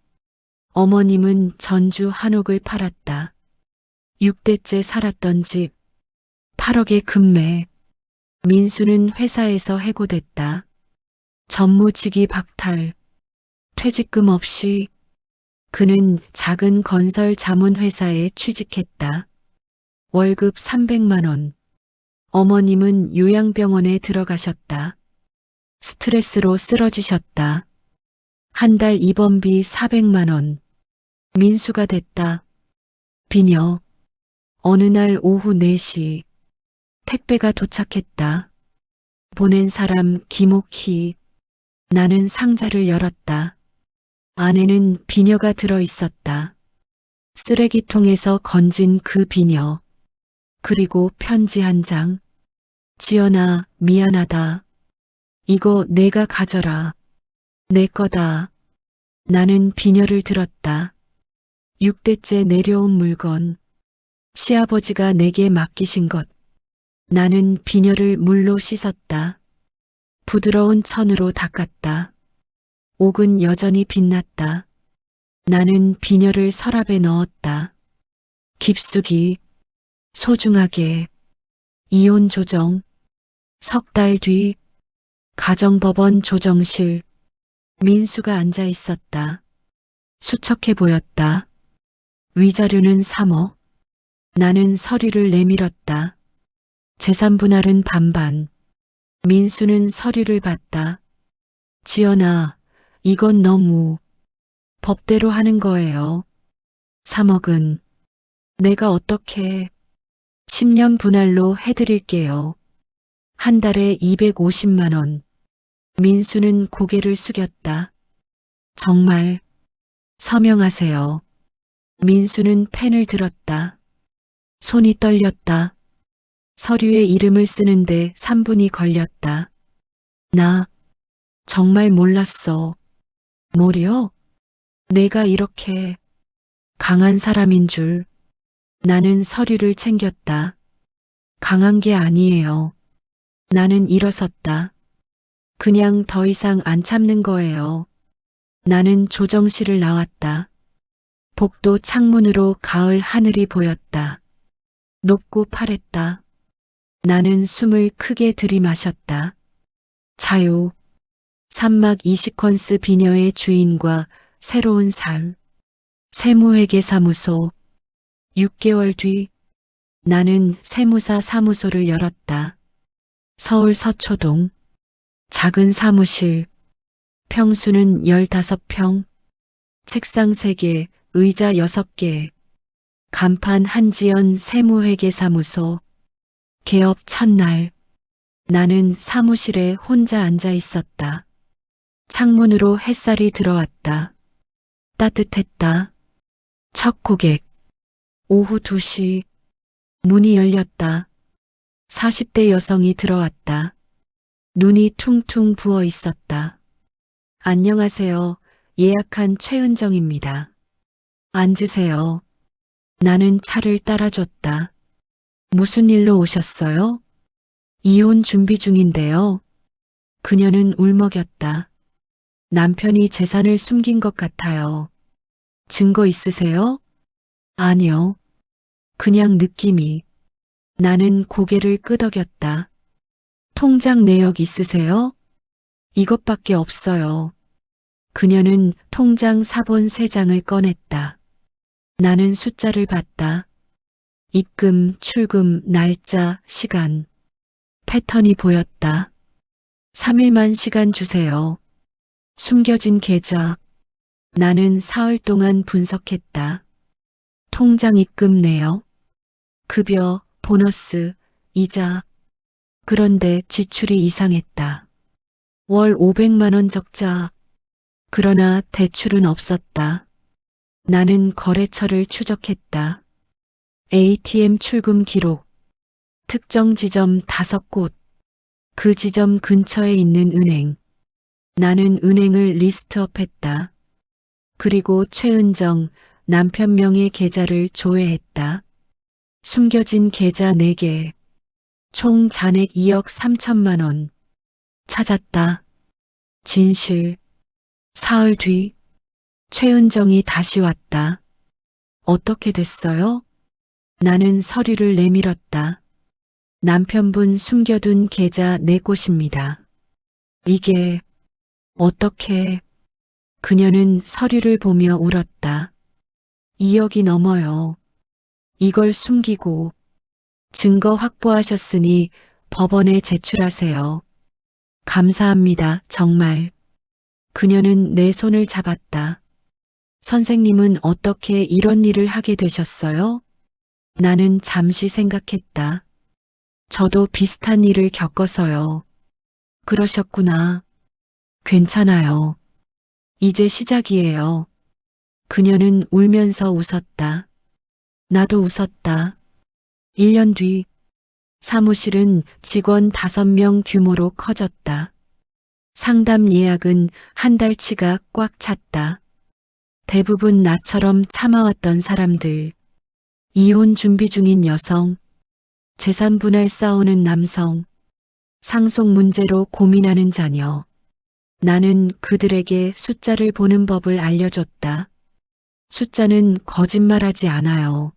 어머님은 전주 한옥을 팔았다. 6대째 살았던 집. 8억의 금매. 민수는 회사에서 해고됐다. 전무직위 박탈. 퇴직금 없이. 그는 작은 건설 자문회사에 취직했다. 월급 300만 원. 어머님은 요양병원에 들어가셨다. 스트레스로 쓰러지셨다. 1달 입원비 400만 원. 민수가 됐다. 비녀. 어느 날 오후 4시. 택배가 도착했다. 보낸 사람 김옥희. 나는 상자를 열었다. 안에는 비녀가 들어 있었다. 쓰레기통에서 건진 그 비녀. 그리고 편지 1장. 지연아, 미안하다. 이거 내가 가져라. 내 거다. 나는 비녀를 들었다. 6대째 내려온 물건. 시아버지가 내게 맡기신 것. 나는 비녀를 물로 씻었다. 부드러운 천으로 닦았다. 옥은 여전히 빛났다. 나는 비녀를 서랍에 넣었다. 깊숙이, 소중하게, 이혼 조정. 3달 뒤, 가정법원 조정실. 민수가 앉아 있었다. 수척해 보였다. 위자료는 3억. 나는 서류를 내밀었다. 재산 분할은 반반. 민수는 서류를 봤다. 지연아, 이건 너무 법대로 하는 거예요. 3억은 내가 어떻게 10년 분할로 해드릴게요. 1달에 250만 원. 민수는 고개를 숙였다. 정말 서명하세요. 민수는 펜을 들었다. 손이 떨렸다. 서류에 이름을 쓰는데 3분이 걸렸다. 나 정말 몰랐어. 뭐려? 내가 이렇게 강한 사람인 줄. 나는 서류를 챙겼다. 강한 게 아니에요. 나는 일어섰다. 그냥 더 이상 안 참는 거예요. 나는 조정실을 나왔다. 복도 창문으로 가을 하늘이 보였다. 높고 파랬다. 나는 숨을 크게 들이마셨다. 자유. 산막 20컨스 비녀의 주인과 새로운 삶. 세무회계사무소. 6개월 뒤 나는 세무사 사무소를 열었다. 서울 서초동. 작은 사무실. 평수는 15평. 책상 3개, 의자 6개. 간판 한지연 세무회계사무소. 개업 첫날. 나는 사무실에 혼자 앉아 있었다. 창문으로 햇살이 들어왔다. 따뜻했다. 첫 고객. 오후 2시. 문이 열렸다. 40대 여성이 들어왔다. 눈이 퉁퉁 부어 있었다. 안녕하세요. 예약한 최은정입니다. 앉으세요. 나는 차를 따라줬다. 무슨 일로 오셨어요? 이혼 준비 중인데요. 그녀는 울먹였다. 남편이 재산을 숨긴 것 같아요. 증거 있으세요? 아니요. 그냥 느낌이. 나는 고개를 끄덕였다. 통장 내역 있으세요? 이것밖에 없어요. 그녀는 통장 사본 3장을 꺼냈다. 나는 숫자를 봤다. 입금, 출금, 날짜, 시간. 패턴이 보였다. 3일만 시간 주세요. 숨겨진 계좌. 나는 사흘 동안 분석했다. 통장 입금 내역, 급여, 보너스, 이자. 그런데 지출이 이상했다. 월 500만 원 적자. 그러나 대출은 없었다. 나는 거래처를 추적했다. ATM 출금 기록. 특정 지점 5곳. 그 지점 근처에 있는 은행. 나는 은행을 리스트업했다. 그리고 최은정, 남편 명의 계좌를 조회했다. 숨겨진 계좌 4개. 총 잔액 2억 3천만 원. 찾았다. 진실. 사흘 뒤 최은정이 다시 왔다. 어떻게 됐어요? 나는 서류를 내밀었다. 남편분 숨겨둔 계좌 4곳입니다. 이게 어떻게... 그녀는 서류를 보며 울었다. 2억이 넘어요. 이걸 숨기고 증거 확보하셨으니 법원에 제출하세요. 감사합니다, 정말. 그녀는 내 손을 잡았다. 선생님은 어떻게 이런 일을 하게 되셨어요? 나는 잠시 생각했다. 저도 비슷한 일을 겪어서요. 그러셨구나. 괜찮아요. 이제 시작이에요. 그녀는 울면서 웃었다. 나도 웃었다. 1년 뒤 사무실은 직원 5명 규모로 커졌다. 상담 예약은 한 달치가 꽉 찼다. 대부분 나처럼 참아왔던 사람들, 이혼 준비 중인 여성, 재산 분할 싸우는 남성, 상속 문제로 고민하는 자녀. 나는 그들에게 숫자를 보는 법을 알려줬다. 숫자는 거짓말하지 않아요.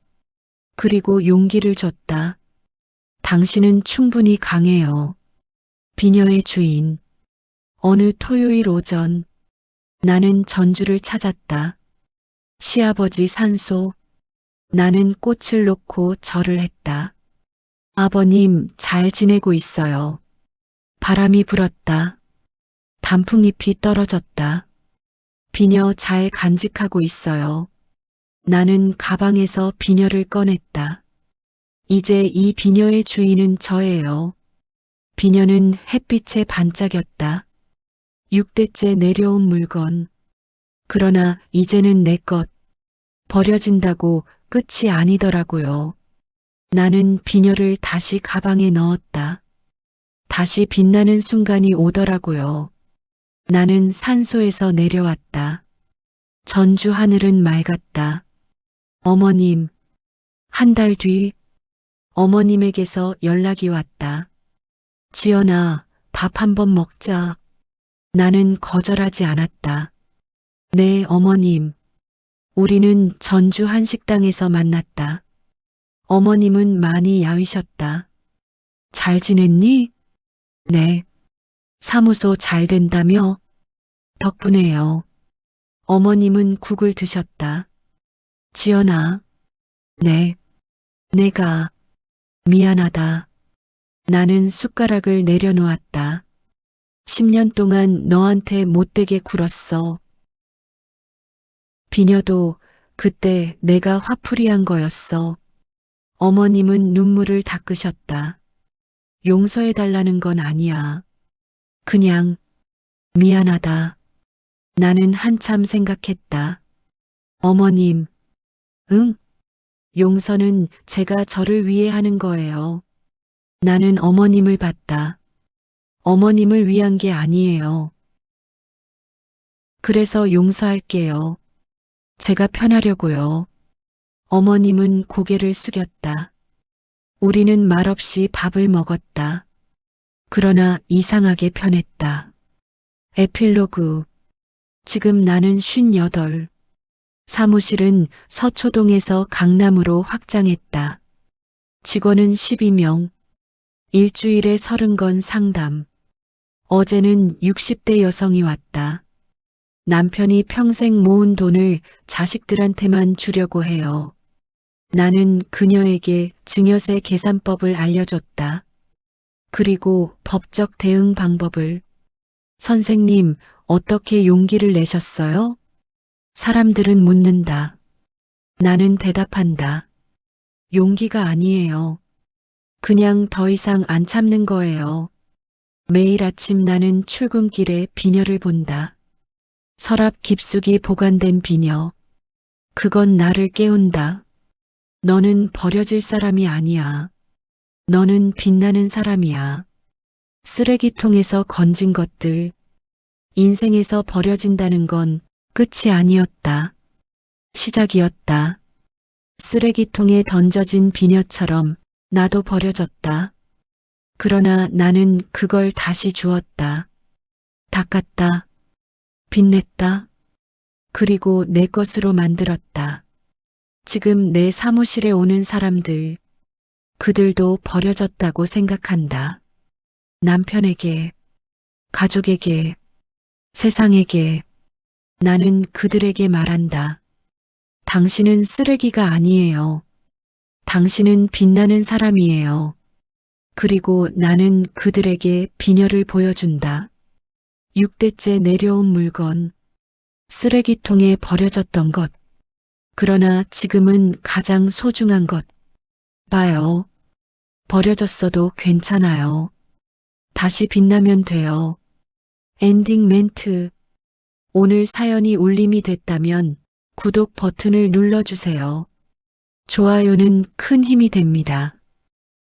그리고 용기를 줬다. 당신은 충분히 강해요. 비녀의 주인. 어느 토요일 오전, 나는 전주를 찾았다. 시아버지 산소. 나는 꽃을 놓고 절을 했다. 아버님, 잘 지내고 있어요. 바람이 불었다. 단풍잎이 떨어졌다. 비녀 잘 간직하고 있어요. 나는 가방에서 비녀를 꺼냈다. 이제 이 비녀의 주인은 저예요. 비녀는 햇빛에 반짝였다. 6대째 내려온 물건. 그러나 이제는 내 것. 버려진다고 끝이 아니더라고요. 나는 비녀를 다시 가방에 넣었다. 다시 빛나는 순간이 오더라고요. 나는 산소에서 내려왔다. 전주 하늘은 맑았다. 어머님. 한 달 뒤 어머님에게서 연락이 왔다. 지연아, 밥 한번 먹자. 나는 거절하지 않았다. 네, 어머님. 우리는 전주 한 식당에서 만났다. 어머님은 많이 야위셨다. 잘 지냈니? 네. 사무소 잘 된다며? 덕분에요. 어머님은 국을 드셨다. 지연아. 네. 내가 미안하다. 나는 숟가락을 내려놓았다. 10년 동안 너한테 못되게 굴었어. 비녀도 그때 내가 화풀이한 거였어. 어머님은 눈물을 닦으셨다. 용서해달라는 건 아니야. 그냥 미안하다. 나는 한참 생각했다. 어머님, 응? 용서는 제가 저를 위해 하는 거예요. 나는 어머님을 봤다. 어머님을 위한 게 아니에요. 그래서 용서할게요. 제가 편하려고요. 어머님은 고개를 숙였다. 우리는 말없이 밥을 먹었다. 그러나 이상하게 편했다. 에필로그. 지금 나는 58. 사무실은 서초동에서 강남으로 확장했다. 직원은 12명. 일주일에 30건 상담. 어제는 60대 여성이 왔다. 남편이 평생 모은 돈을 자식들한테만 주려고 해요. 나는 그녀에게 증여세 계산법을 알려줬다. 그리고 법적 대응 방법을. 선생님, 어떻게 용기를 내셨어요? 사람들은 묻는다. 나는 대답한다. 용기가 아니에요. 그냥 더 이상 안 참는 거예요. 매일 아침 나는 출근길에 비녀를 본다. 서랍 깊숙이 보관된 비녀. 그건 나를 깨운다. 너는 버려질 사람이 아니야. 너는 빛나는 사람이야. 쓰레기통에서 건진 것들. 인생에서 버려진다는 건 끝이 아니었다. 시작이었다. 쓰레기통에 던져진 비녀처럼 나도 버려졌다. 그러나 나는 그걸 다시 주었다. 닦았다. 빛냈다. 그리고 내 것으로 만들었다. 지금 내 사무실에 오는 사람들, 그들도 버려졌다고 생각한다. 남편에게, 가족에게, 세상에게, 나는 그들에게 말한다. 당신은 쓰레기가 아니에요. 당신은 빛나는 사람이에요. 그리고 나는 그들에게 비녀를 보여준다. 6대째 내려온 물건, 쓰레기통에 버려졌던 것. 그러나 지금은 가장 소중한 것. 봐요. 버려졌어도 괜찮아요. 다시 빛나면 돼요. 엔딩 멘트. 오늘 사연이 울림이 됐다면 구독 버튼을 눌러주세요. 좋아요는 큰 힘이 됩니다.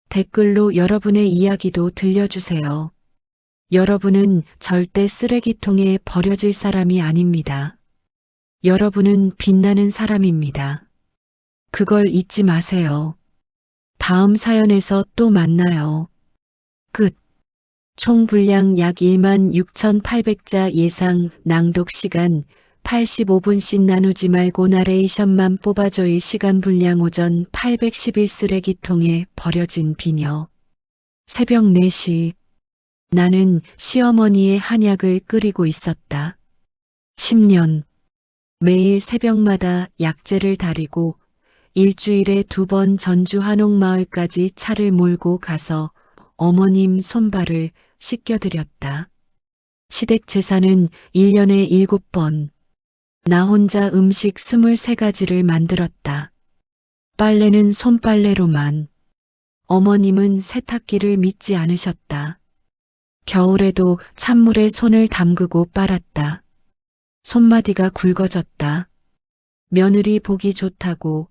댓글로 여러분의 이야기도 들려주세요. 여러분은 절대 쓰레기통에 버려질 사람이 아닙니다. 여러분은 빛나는 사람입니다. 그걸 잊지 마세요. 다음 사연에서 또 만나요. 끝. 총 분량 약 16,800자 예상 낭독 시간 85분씩 나누지 말고 나레이션만 뽑아줘일 시간 분량 오전 811 쓰레기통에 버려진 비녀. 새벽 4시. 나는 시어머니의 한약을 끓이고 있었다. 10년. 매일 새벽마다 약재를 다리고 일주일에 2번 전주 한옥마을까지 차를 몰고 가서 어머님 손발을 씻겨드렸다. 시댁 제사는 1년에 7번. 나 혼자 음식 23가지를 만들었다. 빨래는 손빨래로만. 어머님은 세탁기를 믿지 않으셨다. 겨울에도 찬물에 손을 담그고 빨았다. 손마디가 굵어졌다. 며느리 보기 좋다고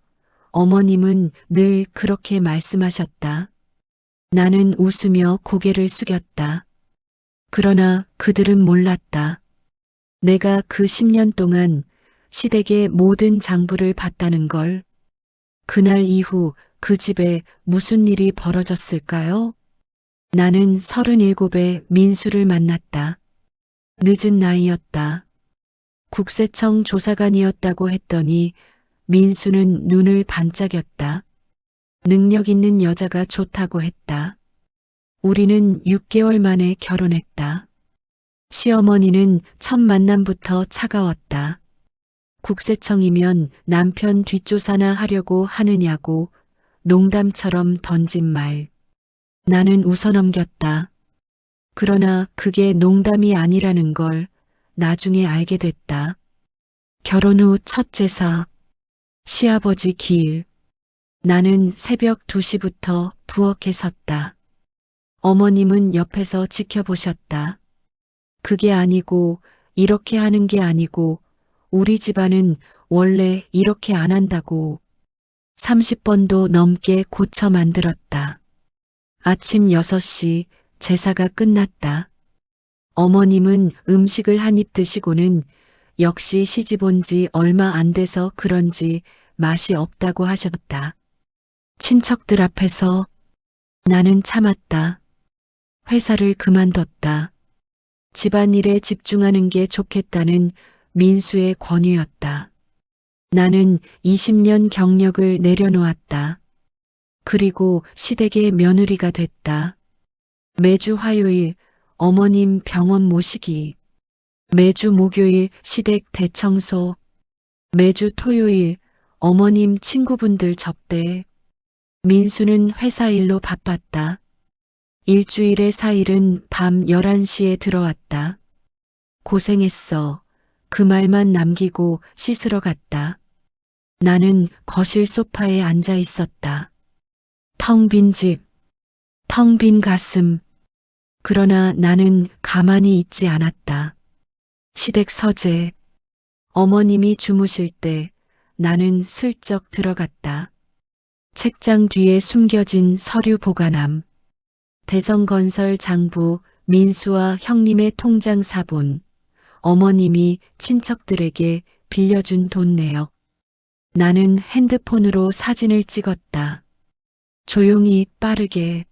어머님은 늘 그렇게 말씀하셨다. 나는 웃으며 고개를 숙였다. 그러나 그들은 몰랐다. 내가 그 10년 동안 시댁의 모든 장부를 봤다는 걸. 그날 이후 그 집에 무슨 일이 벌어졌을까요? 나는 37에 민수를 만났다. 늦은 나이였다. 국세청 조사관이었다고 했더니 민수는 눈을 반짝였다. 능력 있는 여자가 좋다고 했다. 우리는 6개월 만에 결혼했다. 시어머니는 첫 만남부터 차가웠다. 국세청이면 남편 뒷조사나 하려고 하느냐고 농담처럼 던진 말. 나는 웃어넘겼다. 그러나 그게 농담이 아니라는 걸 나중에 알게 됐다. 결혼 후 첫 제사, 시아버지 기일. 나는 새벽 2시부터 부엌에 섰다. 어머님은 옆에서 지켜보셨다. 그게 아니고 이렇게 하는 게 아니고 우리 집안은 원래 이렇게 안 한다고 30번도 넘게 고쳐 만들었다. 아침 6시 제사가 끝났다. 어머님은 음식을 한 입 드시고는 역시 시집 온 지 얼마 안 돼서 그런지 맛이 없다고 하셨다. 친척들 앞에서 나는 참았다. 회사를 그만뒀다. 집안일에 집중하는 게 좋겠다는 민수의 권유였다. 나는 20년 경력을 내려놓았다. 그리고 시댁의 며느리가 됐다. 매주 화요일 어머님 병원 모시기, 매주 목요일 시댁 대청소, 매주 토요일 어머님 친구분들 접대. 민수는 회사 일로 바빴다. 일주일에 4일은 밤 11시에 들어왔다. 고생했어. 그 말만 남기고 씻으러 갔다. 나는 거실 소파에 앉아 있었다. 텅 빈 집, 텅 빈 가슴. 그러나 나는 가만히 있지 않았다. 시댁 서재. 어머님이 주무실 때 나는 슬쩍 들어갔다. 책장 뒤에 숨겨진 서류 보관함. 대성건설 장부 민수와 형님의 통장 사본. 어머님이 친척들에게 빌려준 돈 내역. 나는 핸드폰으로 사진을 찍었다. 조용히 빠르게.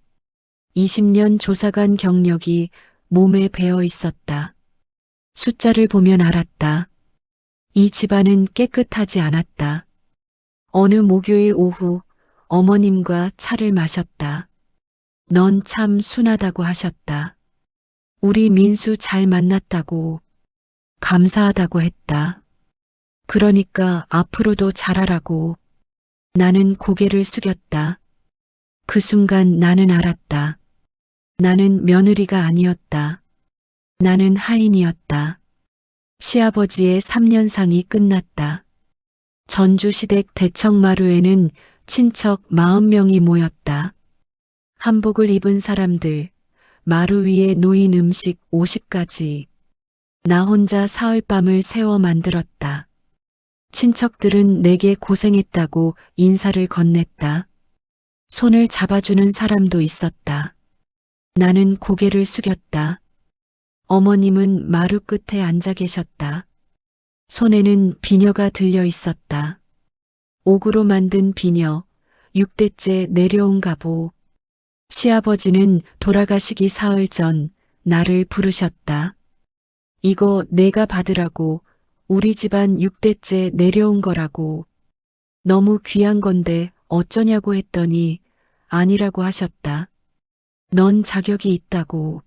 20년 조사관 경력이 몸에 배어 있었다. 숫자를 보면 알았다. 이 집안은 깨끗하지 않았다. 어느 목요일 오후 어머님과 차를 마셨다. 넌 참 순하다고 하셨다. 우리 민수 잘 만났다고, 감사하다고 했다. 그러니까 앞으로도 잘하라고. 나는 고개를 숙였다. 그 순간 나는 알았다. 나는 며느리가 아니었다. 나는 하인이었다. 시아버지의 3년상이 끝났다. 전주시댁 대청마루에는 친척 40명이 모였다. 한복을 입은 사람들, 마루 위에 놓인 음식 50가지. 나 혼자 사흘밤을 새워 만들었다. 친척들은 내게 고생했다고 인사를 건넸다. 손을 잡아주는 사람도 있었다. 나는 고개를 숙였다. 어머님은 마루 끝에 앉아 계셨다. 손에는 비녀가 들려 있었다. 옥으로 만든 비녀, 6대째 내려온가 보. 시아버지는 돌아가시기 사흘 전 나를 부르셨다. 이거 내가 받으라고, 우리 집안 6대째 내려온 거라고. 너무 귀한 건데 어쩌냐고 했더니 아니라고 하셨다. 넌 자격이 있다고.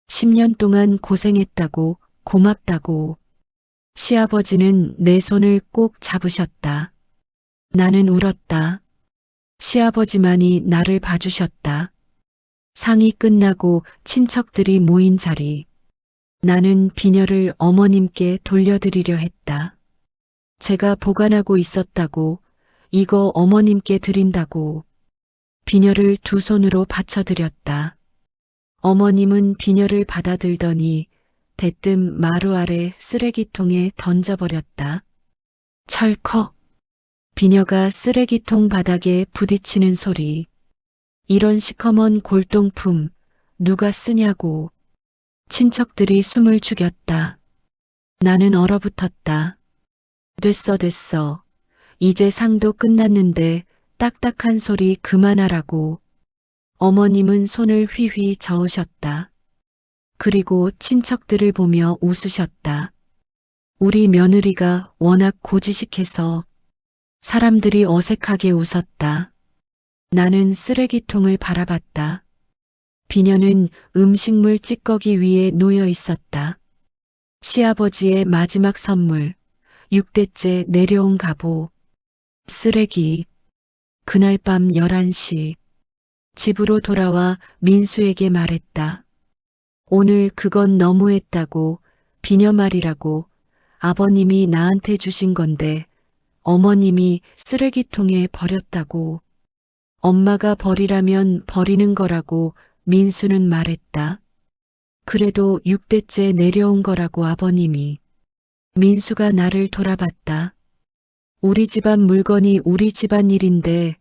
10년 동안 고생했다고, 고맙다고. 시아버지는 내 손을 꼭 잡으셨다. 나는 울었다. 시아버지만이 나를 봐주셨다. 상이 끝나고 친척들이 모인 자리. 나는 비녀를 어머님께 돌려드리려 했다. 제가 보관하고 있었다고, 이거 어머님께 드린다고. 비녀를 두 손으로 받쳐드렸다. 어머님은 비녀를 받아들더니 대뜸 마루 아래 쓰레기통에 던져버렸다. 철컥. 비녀가 쓰레기통 바닥에 부딪히는 소리. 이런 시커먼 골동품 누가 쓰냐고. 친척들이 숨을 죽였다. 나는 얼어붙었다. 됐어. 이제 상도 끝났는데 딱딱한 소리 그만하라고. 어머님은 손을 휘휘 저으셨다. 그리고 친척들을 보며 웃으셨다. 우리 며느리가 워낙 고지식해서 사람들이 어색하게 웃었다. 나는 쓰레기통을 바라봤다. 비녀는 음식물 찌꺼기 위에 놓여 있었다. 시아버지의 마지막 선물, 6대째 내려온 갑오. 쓰레기. 그날 밤 11시. 집으로 돌아와 민수에게 말했다. 오늘 그건 너무했다고, 비녀 말이라고 아버님이 나한테 주신 건데 어머님이 쓰레기통에 버렸다고. 엄마가 버리라면 버리는 거라고 민수는 말했다. 그래도 6대째 내려온 거라고 아버님이. 민수가 나를 돌아봤다. 우리 집안 물건이 우리 집안 일인데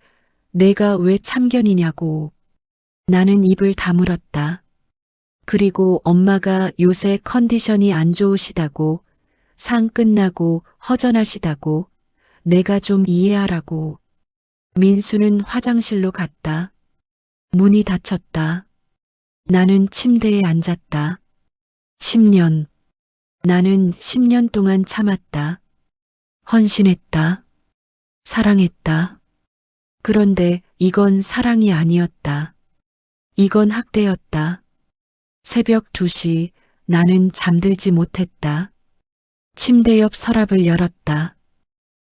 내가 왜 참견이냐고. 나는 입을 다물었다. 그리고 엄마가 요새 컨디션이 안 좋으시다고, 상 끝나고 허전하시다고, 내가 좀 이해하라고. 민수는 화장실로 갔다. 문이 닫혔다. 나는 침대에 앉았다. 10년. 나는 10년 동안 참았다. 헌신했다. 사랑했다. 그런데 이건 사랑이 아니었다. 이건 학대였다. 새벽 2시 나는 잠들지 못했다. 침대 옆 서랍을 열었다.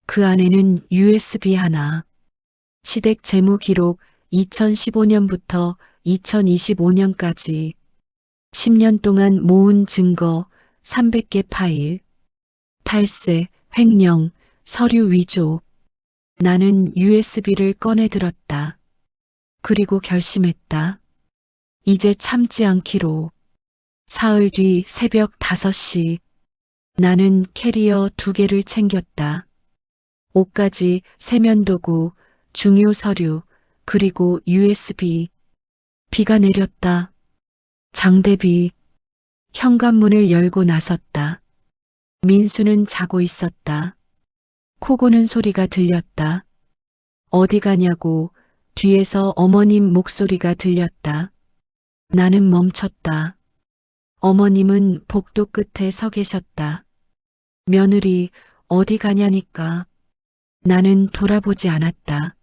그 안에는 USB 하나. 시댁 재무 기록 2015년부터 2025년까지 10년 동안 모은 증거 300개 파일. 탈세, 횡령, 서류 위조. 나는 USB를 꺼내 들었다. 그리고 결심했다. 이제 참지 않기로. 사흘 뒤 새벽 5시. 나는 캐리어 2개를 챙겼다. 옷가지, 세면도구, 중요 서류, 그리고 USB. 비가 내렸다. 장대비. 현관문을 열고 나섰다. 민수는 자고 있었다. 코 고는 소리가 들렸다. 어디 가냐고 뒤에서 어머님 목소리가 들렸다. 나는 멈췄다. 어머님은 복도 끝에 서 계셨다. 며느리 어디 가냐니까. 나는 돌아보지 않았다.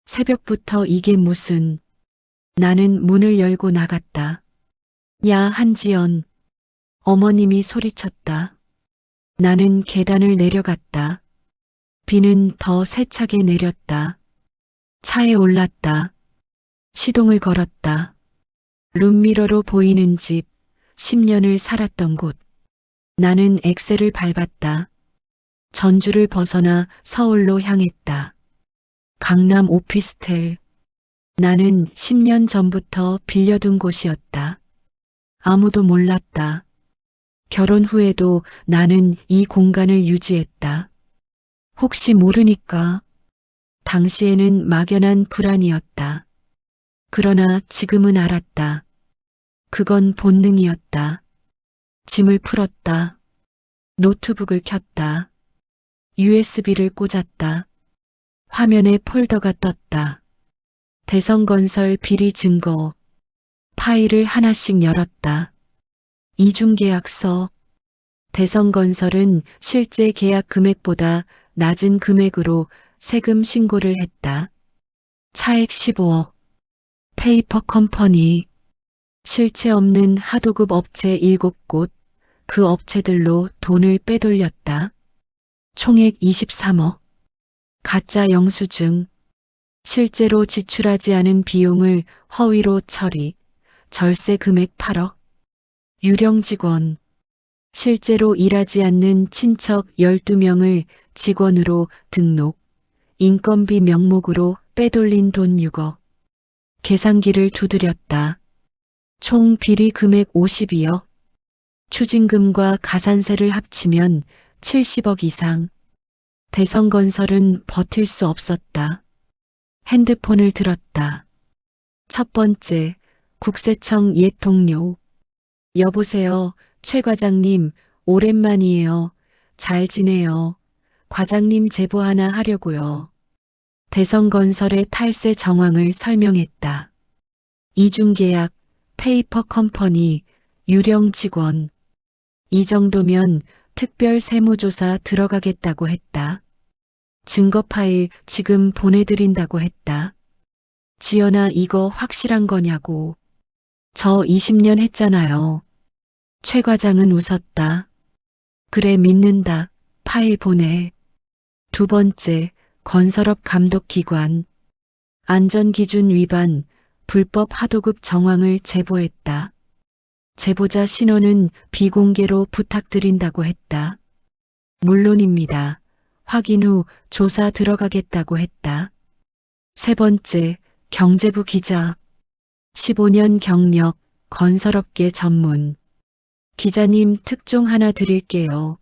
새벽부터 이게 무슨. 나는 문을 열고 나갔다. 야, 한지연. 어머님이 소리쳤다. 나는 계단을 내려갔다. 비는 더 세차게 내렸다. 차에 올랐다. 시동을 걸었다. 룸미러로 보이는 집, 10년을 살았던 곳. 나는 엑셀을 밟았다. 전주를 벗어나 서울로 향했다. 강남 오피스텔. 나는 10년 전부터 빌려둔 곳이었다. 아무도 몰랐다. 결혼 후에도 나는 이 공간을 유지했다. 혹시 모르니까. 당시에는 막연한 불안이었다. 그러나 지금은 알았다. 그건 본능이었다. 짐을 풀었다. 노트북을 켰다. USB를 꽂았다. 화면에 폴더가 떴다. 대성건설 비리 증거. 파일을 하나씩 열었다. 이중계약서. 대성건설은 실제 계약 금액보다 낮은 금액으로 세금 신고를 했다. 차액 15억. 페이퍼 컴퍼니. 실체 없는 하도급 업체 7곳. 그 업체들로 돈을 빼돌렸다. 총액 23억. 가짜 영수증. 실제로 지출하지 않은 비용을 허위로 처리. 절세 금액 8억. 유령 직원. 실제로 일하지 않는 친척 12명을 직원으로 등록. 인건비 명목으로 빼돌린 돈 6억. 계산기를 두드렸다. 총 비리 금액 52억. 추징금과 가산세를 합치면 70억 이상. 대성건설은 버틸 수 없었다. 핸드폰을 들었다. 첫 번째, 국세청 옛 동료. 여보세요, 최 과장님, 오랜만이에요. 잘 지내요. 과장님 제보 하나 하려고요. 대성건설의 탈세 정황을 설명했다. 이중계약, 페이퍼 컴퍼니, 유령 직원. 이 정도면 특별 세무조사 들어가겠다고 했다. 증거 파일 지금 보내드린다고 했다. 지연아, 이거 확실한 거냐고. 저 20년 했잖아요. 최 과장은 웃었다. 그래, 믿는다. 파일 보내. 두 번째, 건설업 감독기관. 안전기준 위반, 불법 하도급 정황을 제보했다. 제보자 신원은 비공개로 부탁드린다고 했다. 물론입니다. 확인 후 조사 들어가겠다고 했다. 세 번째, 경제부 기자. 15년 경력, 건설업계 전문. 기자님, 특종 하나 드릴게요.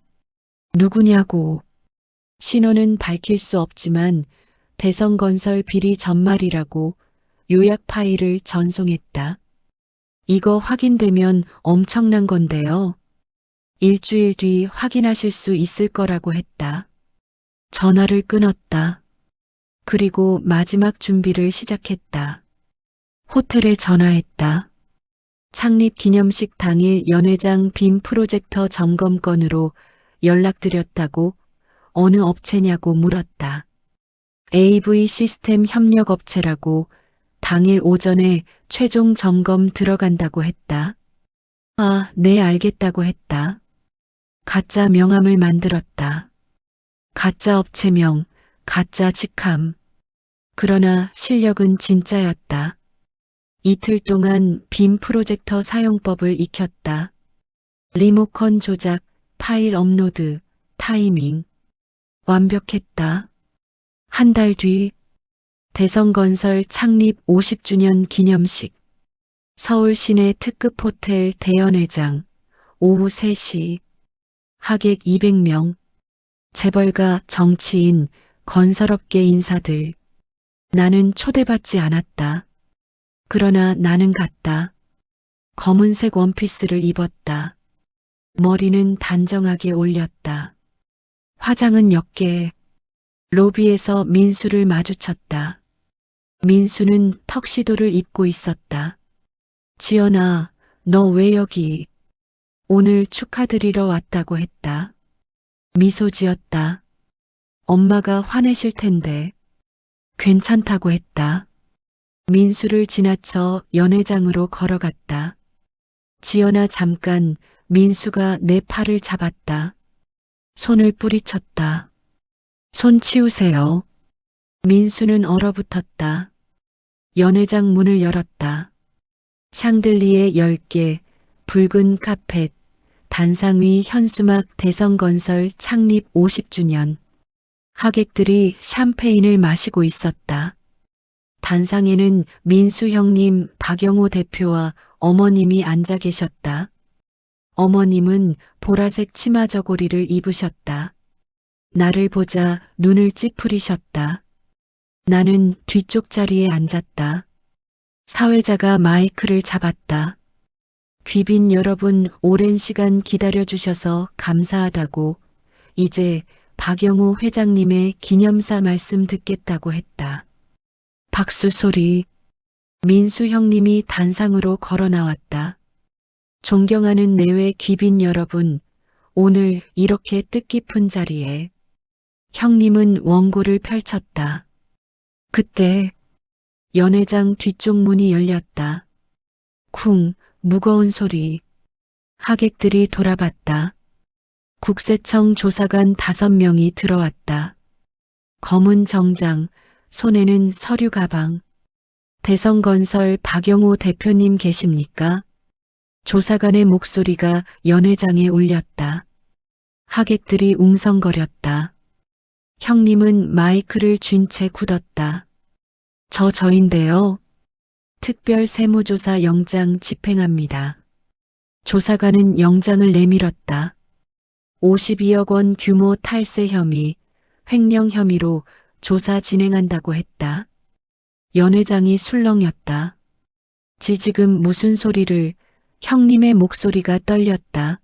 누구냐고. 신원은 밝힐 수 없지만 대성건설 비리 전말이라고 요약 파일을 전송했다. 이거 확인되면 엄청난 건데요. 일주일 뒤 확인하실 수 있을 거라고 했다. 전화를 끊었다. 그리고 마지막 준비를 시작했다. 호텔에 전화했다. 창립 기념식 당일 연회장 빔 프로젝터 점검 건으로 연락드렸다고 어느 업체냐고 물었다. AV 시스템 협력업체라고 당일 오전에 최종 점검 들어간다고 했다. 아, 네, 알겠다고 했다. 가짜 명함을 만들었다. 가짜 업체명, 가짜 직함. 그러나 실력은 진짜였다. 이틀 동안 빔 프로젝터 사용법을 익혔다. 리모컨 조작, 파일 업로드, 타이밍. 완벽했다. 한 달 뒤, 대성건설 창립 50주년 기념식. 서울 시내 특급 호텔 대연회장. 오후 3시. 하객 200명. 재벌가, 정치인, 건설업계 인사들. 나는 초대받지 않았다. 그러나 나는 갔다. 검은색 원피스를 입었다. 머리는 단정하게 올렸다. 화장은 옅게. 로비에서 민수를 마주쳤다. 민수는 턱시도를 입고 있었다. 지연아, 너 왜 여기? 오늘 축하드리러 왔다고 했다. 미소 지었다. 엄마가 화내실 텐데. 괜찮다고 했다. 민수를 지나쳐 연회장으로 걸어갔다. 지연아, 잠깐. 민수가 내 팔을 잡았다. 손을 뿌리쳤다. 손 치우세요. 민수는 얼어붙었다. 연회장 문을 열었다. 샹들리에 10개, 붉은 카펫, 단상 위 현수막 대성건설 창립 50주년. 하객들이 샴페인을 마시고 있었다. 단상에는 민수 형님, 박영호 대표와 어머님이 앉아 계셨다. 어머님은 보라색 치마 저고리를 입으셨다. 나를 보자 눈을 찌푸리셨다. 나는 뒤쪽 자리에 앉았다. 사회자가 마이크를 잡았다. 귀빈 여러분, 오랜 시간 기다려주셔서 감사하다고 이제 박영호 회장님의 기념사 말씀 듣겠다고 했다. 박수 소리. 민수 형님이 단상으로 걸어 나왔다. 존경하는 내외 귀빈 여러분, 오늘 이렇게 뜻깊은 자리에 형님은 원고를 펼쳤다. 그때 연회장 뒤쪽 문이 열렸다. 쿵, 무거운 소리. 하객들이 돌아봤다. 국세청 조사관 5명이 들어왔다. 검은 정장, 손에는 서류 가방. 대성건설 박영호 대표님 계십니까? 조사관의 목소리가 연회장에 울렸다. 하객들이 웅성거렸다. 형님은 마이크를 쥔 채 굳었다. 저인데요. 특별 세무조사 영장 집행합니다. 조사관은 영장을 내밀었다. 52억 원 규모 탈세 혐의, 횡령 혐의로 조사 진행한다고 했다. 연회장이 술렁였다. 지금 무슨 소리를. 형님의 목소리가 떨렸다.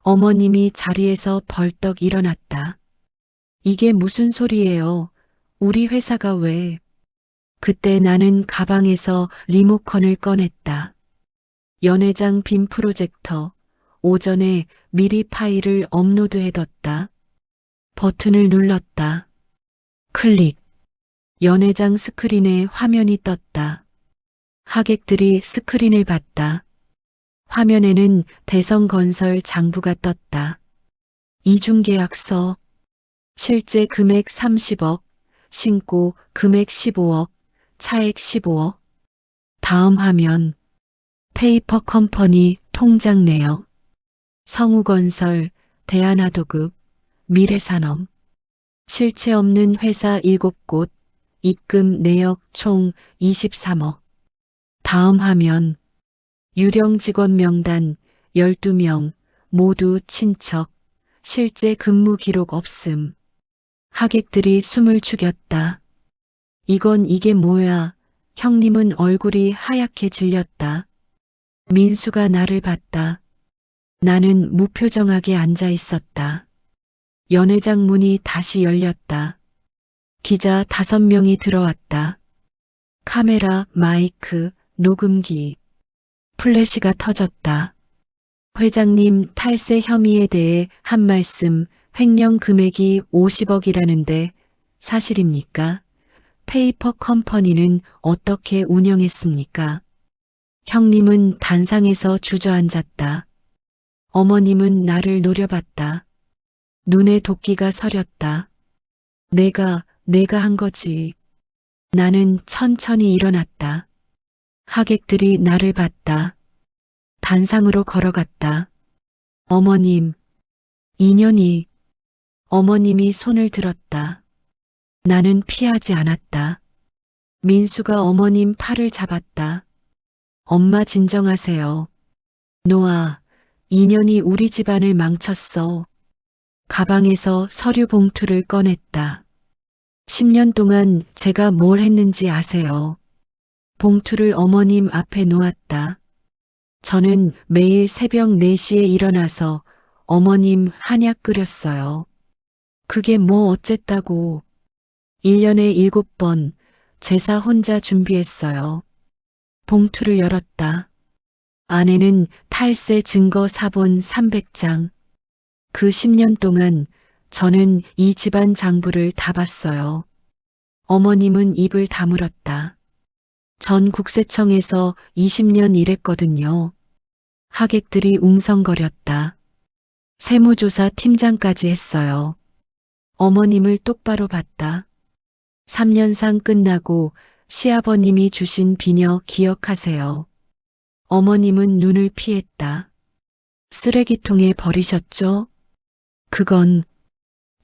어머님이 자리에서 벌떡 일어났다. 이게 무슨 소리예요? 우리 회사가 왜? 그때 나는 가방에서 리모컨을 꺼냈다. 연회장 빔 프로젝터. 오전에 미리 파일을 업로드해뒀다. 버튼을 눌렀다. 클릭. 연회장 스크린에 화면이 떴다. 하객들이 스크린을 봤다. 화면에는 대성건설 장부가 떴다. 이중계약서. 실제 금액 30억, 신고 금액 15억, 차액 15억. 다음 화면. 페이퍼 컴퍼니 통장 내역. 성우건설, 대한하도급, 미래산업. 실체 없는 회사 7곳, 입금 내역 총 23억. 다음 화면. 유령 직원 명단 12명, 모두 친척. 실제 근무 기록 없음. 하객들이 숨을 죽였다. 이게 뭐야? 형님은 얼굴이 하얗게 질렸다. 민수가 나를 봤다. 나는 무표정하게 앉아 있었다. 연회장 문이 다시 열렸다. 기자 5명이 들어왔다. 카메라, 마이크, 녹음기. 플래시가 터졌다. 회장님 탈세 혐의에 대해 한 말씀. 횡령 금액이 50억이라는데 사실입니까? 페이퍼 컴퍼니는 어떻게 운영했습니까? 형님은 단상에서 주저앉았다. 어머님은 나를 노려봤다. 눈에 도끼가 서렸다. 내가 한 거지. 나는 천천히 일어났다. 하객들이 나를 봤다. 단상으로 걸어갔다. 어머님. 인연이. 어머님이 손을 들었다. 나는 피하지 않았다. 민수가 어머님 팔을 잡았다. 엄마 진정하세요. 노아, 인연이 우리 집안을 망쳤어. 가방에서 서류 봉투를 꺼냈다. 10년 동안 제가 뭘 했는지 아세요? 봉투를 어머님 앞에 놓았다. 저는 매일 새벽 4시에 일어나서 어머님 한약 끓였어요. 그게 뭐 어쨌다고. 1년에 7번 제사 혼자 준비했어요. 봉투를 열었다. 안에는 탈세 증거 사본 300장. 그 10년 동안 저는 이 집안 장부를 다 봤어요. 어머님은 입을 다물었다. 전 국세청에서 20년 일했거든요. 하객들이 웅성거렸다. 세무조사 팀장까지 했어요. 어머님을 똑바로 봤다. 3년상 끝나고 시아버님이 주신 비녀 기억하세요. 어머님은 눈을 피했다. 쓰레기통에 버리셨죠? 그건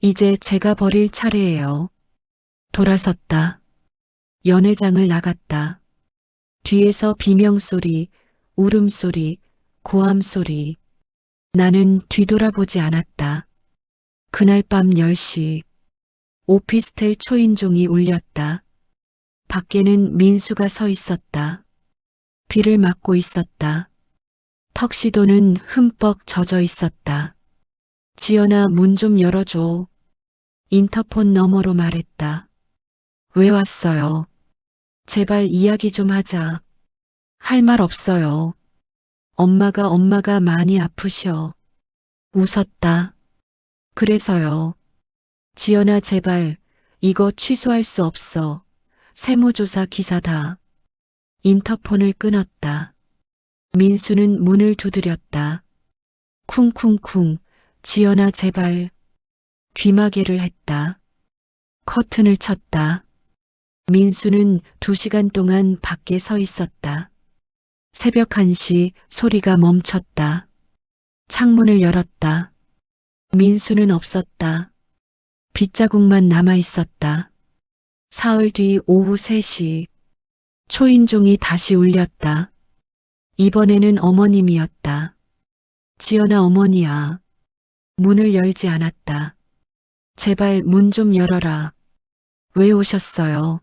이제 제가 버릴 차례예요. 돌아섰다. 연회장을 나갔다. 뒤에서 비명소리, 울음소리, 고함소리. 나는 뒤돌아보지 않았다. 그날 밤 10시. 오피스텔 초인종이 울렸다. 밖에는 민수가 서 있었다. 비를 맞고 있었다. 턱시도는 흠뻑 젖어 있었다. 지연아, 문 좀 열어줘. 인터폰 너머로 말했다. 왜 왔어요? 제발 이야기 좀 하자. 할 말 없어요. 엄마가 많이 아프셔. 웃었다. 그래서요. 지연아, 제발 이거 취소할 수 없어. 세무조사 기사다. 인터폰을 끊었다. 민수는 문을 두드렸다. 쿵쿵쿵. 지연아, 제발. 귀마개를 했다. 커튼을 쳤다. 민수는 2시간 동안 밖에 서 있었다. 새벽 1시 소리가 멈췄다. 창문을 열었다. 민수는 없었다. 빗자국만 남아 있었다. 사흘 뒤 오후 3시. 초인종이 다시 울렸다. 이번에는 어머님이었다. 지연아, 어머니야. 문을 열지 않았다. 제발 문 좀 열어라. 왜 오셨어요?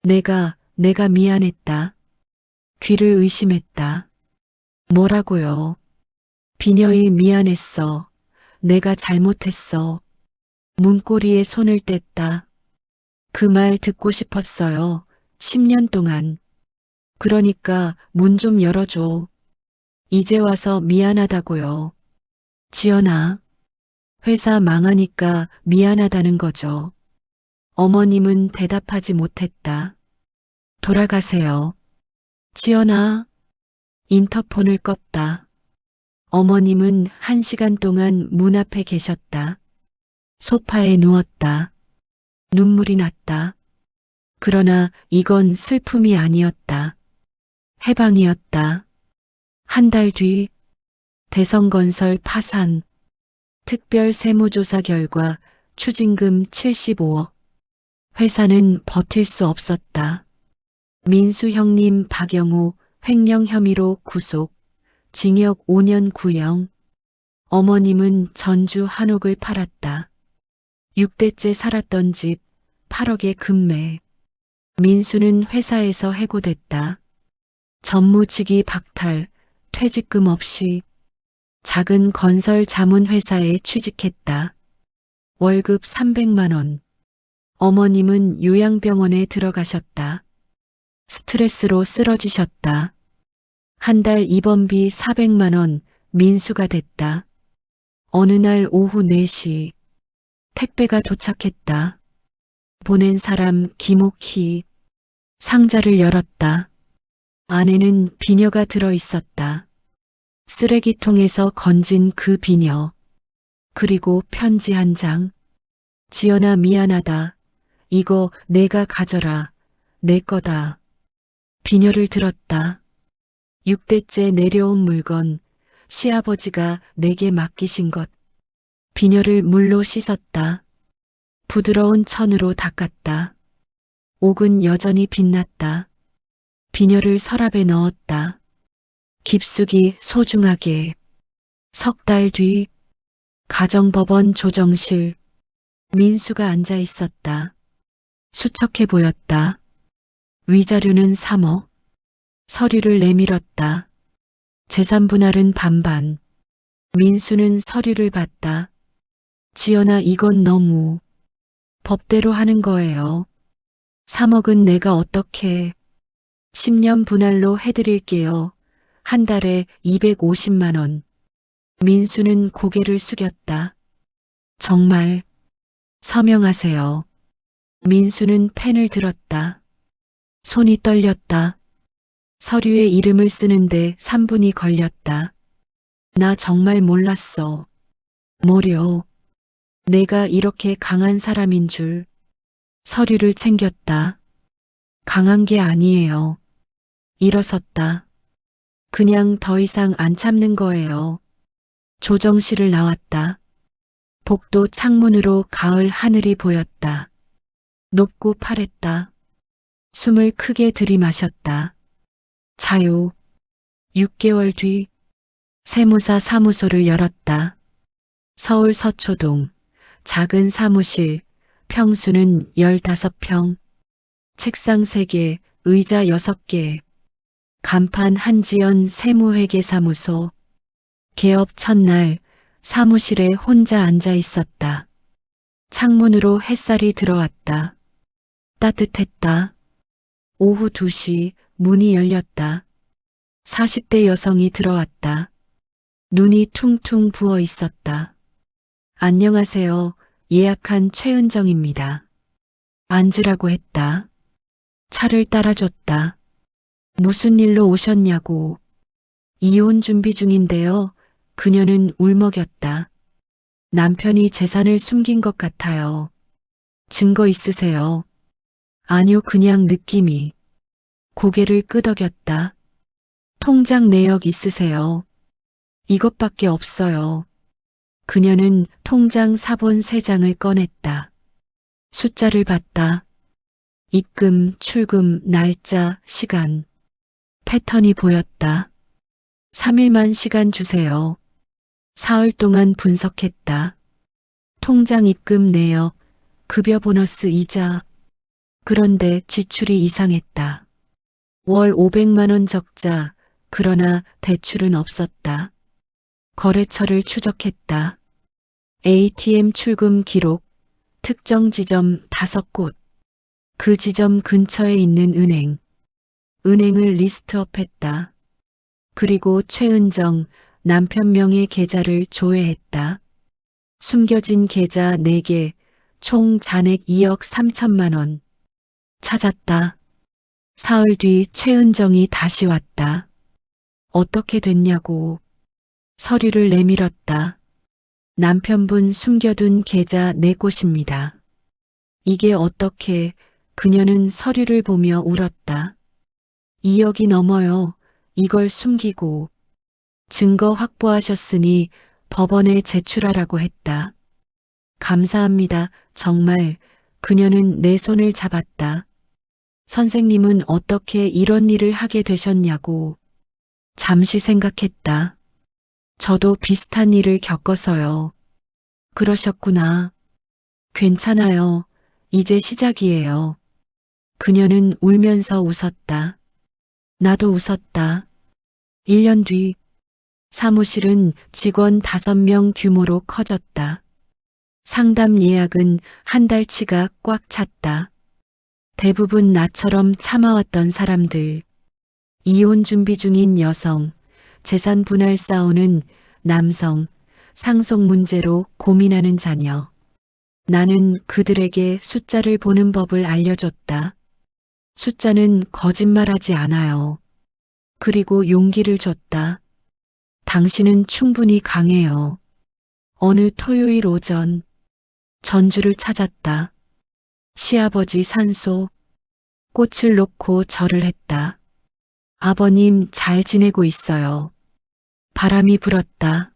내가 미안했다. 귀를 의심했다. 뭐라고요? 비녀이 미안했어. 내가 잘못했어. 문고리에 손을 뗐다. 그 말 듣고 싶었어요. 10년 동안. 그러니까 문 좀 열어줘. 이제 와서 미안하다고요. 지연아, 회사 망하니까 미안하다는 거죠. 어머님은 대답하지 못했다. 돌아가세요. 지연아, 인터폰을 껐다. 어머님은 1시간 동안 문 앞에 계셨다. 소파에 누웠다. 눈물이 났다. 그러나 이건 슬픔이 아니었다. 해방이었다. 한 달 뒤 대성건설 파산, 특별 세무조사 결과 추징금 75억. 회사는 버틸 수 없었다. 민수 형님 박영우 횡령 혐의로 구속, 징역 5년 구형. 어머님은 전주 한옥을 팔았다. 6대째 살았던 집 8억에 급매. 민수는 회사에서 해고됐다. 전무직위 박탈, 퇴직금 없이 작은 건설 자문 회사에 취직했다. 월급 300만 원. 어머님은 요양병원에 들어가셨다. 스트레스로 쓰러지셨다. 한 달 입원비 400만 원 민수가 됐다. 어느 날 오후 4시 택배가 도착했다. 보낸 사람 김옥희. 상자를 열었다. 안에는 비녀가 들어 있었다. 쓰레기통에서 건진 그 비녀. 그리고 편지 한 장. 지연아 미안하다. 이거 내가 가져라. 내 거다. 비녀를 들었다. 6대째 내려온 물건, 시아버지가 내게 맡기신 것. 비녀를 물로 씻었다. 부드러운 천으로 닦았다. 옥은 여전히 빛났다. 비녀를 서랍에 넣었다. 깊숙이 소중하게. 석 달 뒤 가정법원 조정실. 민수가 앉아 있었다. 수척해 보였다. 위자료는 3억. 서류를 내밀었다. 재산 분할은 반반. 민수는 서류를 봤다. 지연아 이건 너무. 법대로 하는 거예요. 3억은 내가 어떻게. 10년 분할로 해드릴게요. 한 달에 250만 원. 민수는 고개를 숙였다. 정말. 서명하세요. 민수는 펜을 들었다. 손이 떨렸다. 서류에 이름을 쓰는데 3분이 걸렸다. 나 정말 몰랐어. 뭐려. 내가 이렇게 강한 사람인 줄. 서류를 챙겼다. 강한 게 아니에요. 일어섰다. 그냥 더 이상 안 참는 거예요. 조정실을 나왔다. 복도 창문으로 가을 하늘이 보였다. 높고 파랬다. 숨을 크게 들이마셨다. 자유. 6개월 뒤 세무사 사무소를 열었다. 서울 서초동 작은 사무실, 평수는 15평, 책상 3개, 의자 6개, 간판 한지연 세무회계사무소. 개업 첫날 사무실에 혼자 앉아 있었다. 창문으로 햇살이 들어왔다. 따뜻했다. 오후 2시 문이 열렸다. 40대 여성이 들어왔다. 눈이 퉁퉁 부어 있었다. 안녕하세요. 예약한 최은정입니다. 앉으라고 했다. 차를 따라줬다. 무슨 일로 오셨냐고. 이혼 준비 중인데요. 그녀는 울먹였다. 남편이 재산을 숨긴 것 같아요. 증거 있으세요? 아니요, 그냥 느낌이. 고개를 끄덕였다. 통장 내역 있으세요? 이것밖에 없어요. 그녀는 통장 사본 3장을 꺼냈다. 숫자를 봤다. 입금, 출금, 날짜, 시간. 패턴이 보였다. 3일만 시간 주세요. 사흘 동안 분석했다. 통장 입금 내역, 급여 보너스 이자. 그런데 지출이 이상했다. 월 500만 원 적자, 그러나 대출은 없었다. 거래처를 추적했다. ATM 출금 기록, 특정 지점 5곳. 그 지점 근처에 있는 은행. 은행을 리스트업했다. 그리고 최은정 남편 명의 계좌를 조회했다. 숨겨진 계좌 4개, 총 잔액 2억 3천만 원. 찾았다. 사흘 뒤 최은정이 다시 왔다. 어떻게 됐냐고. 서류를 내밀었다. 남편분 숨겨둔 계좌 4곳입니다. 이게 어떻게, 그녀는 서류를 보며 울었다. 2억이 넘어요. 이걸 숨기고. 증거 확보하셨으니 법원에 제출하라고 했다. 감사합니다. 정말. 그녀는 내 손을 잡았다. 선생님은 어떻게 이런 일을 하게 되셨냐고. 잠시 생각했다. 저도 비슷한 일을 겪어서요. 그러셨구나. 괜찮아요. 이제 시작이에요. 그녀는 울면서 웃었다. 나도 웃었다. 1년 뒤 사무실은 직원 5명 규모로 커졌다. 상담 예약은 한 달치가 꽉 찼다. 대부분 나처럼 참아왔던 사람들, 이혼 준비 중인 여성, 재산 분할 싸우는 남성, 상속 문제로 고민하는 자녀. 나는 그들에게 숫자를 보는 법을 알려줬다. 숫자는 거짓말하지 않아요. 그리고 용기를 줬다. 당신은 충분히 강해요. 어느 토요일 오전, 전주를 찾았다. 시아버지 산소, 꽃을 놓고 절을 했다. 아버님 잘 지내고 있어요. 바람이 불었다.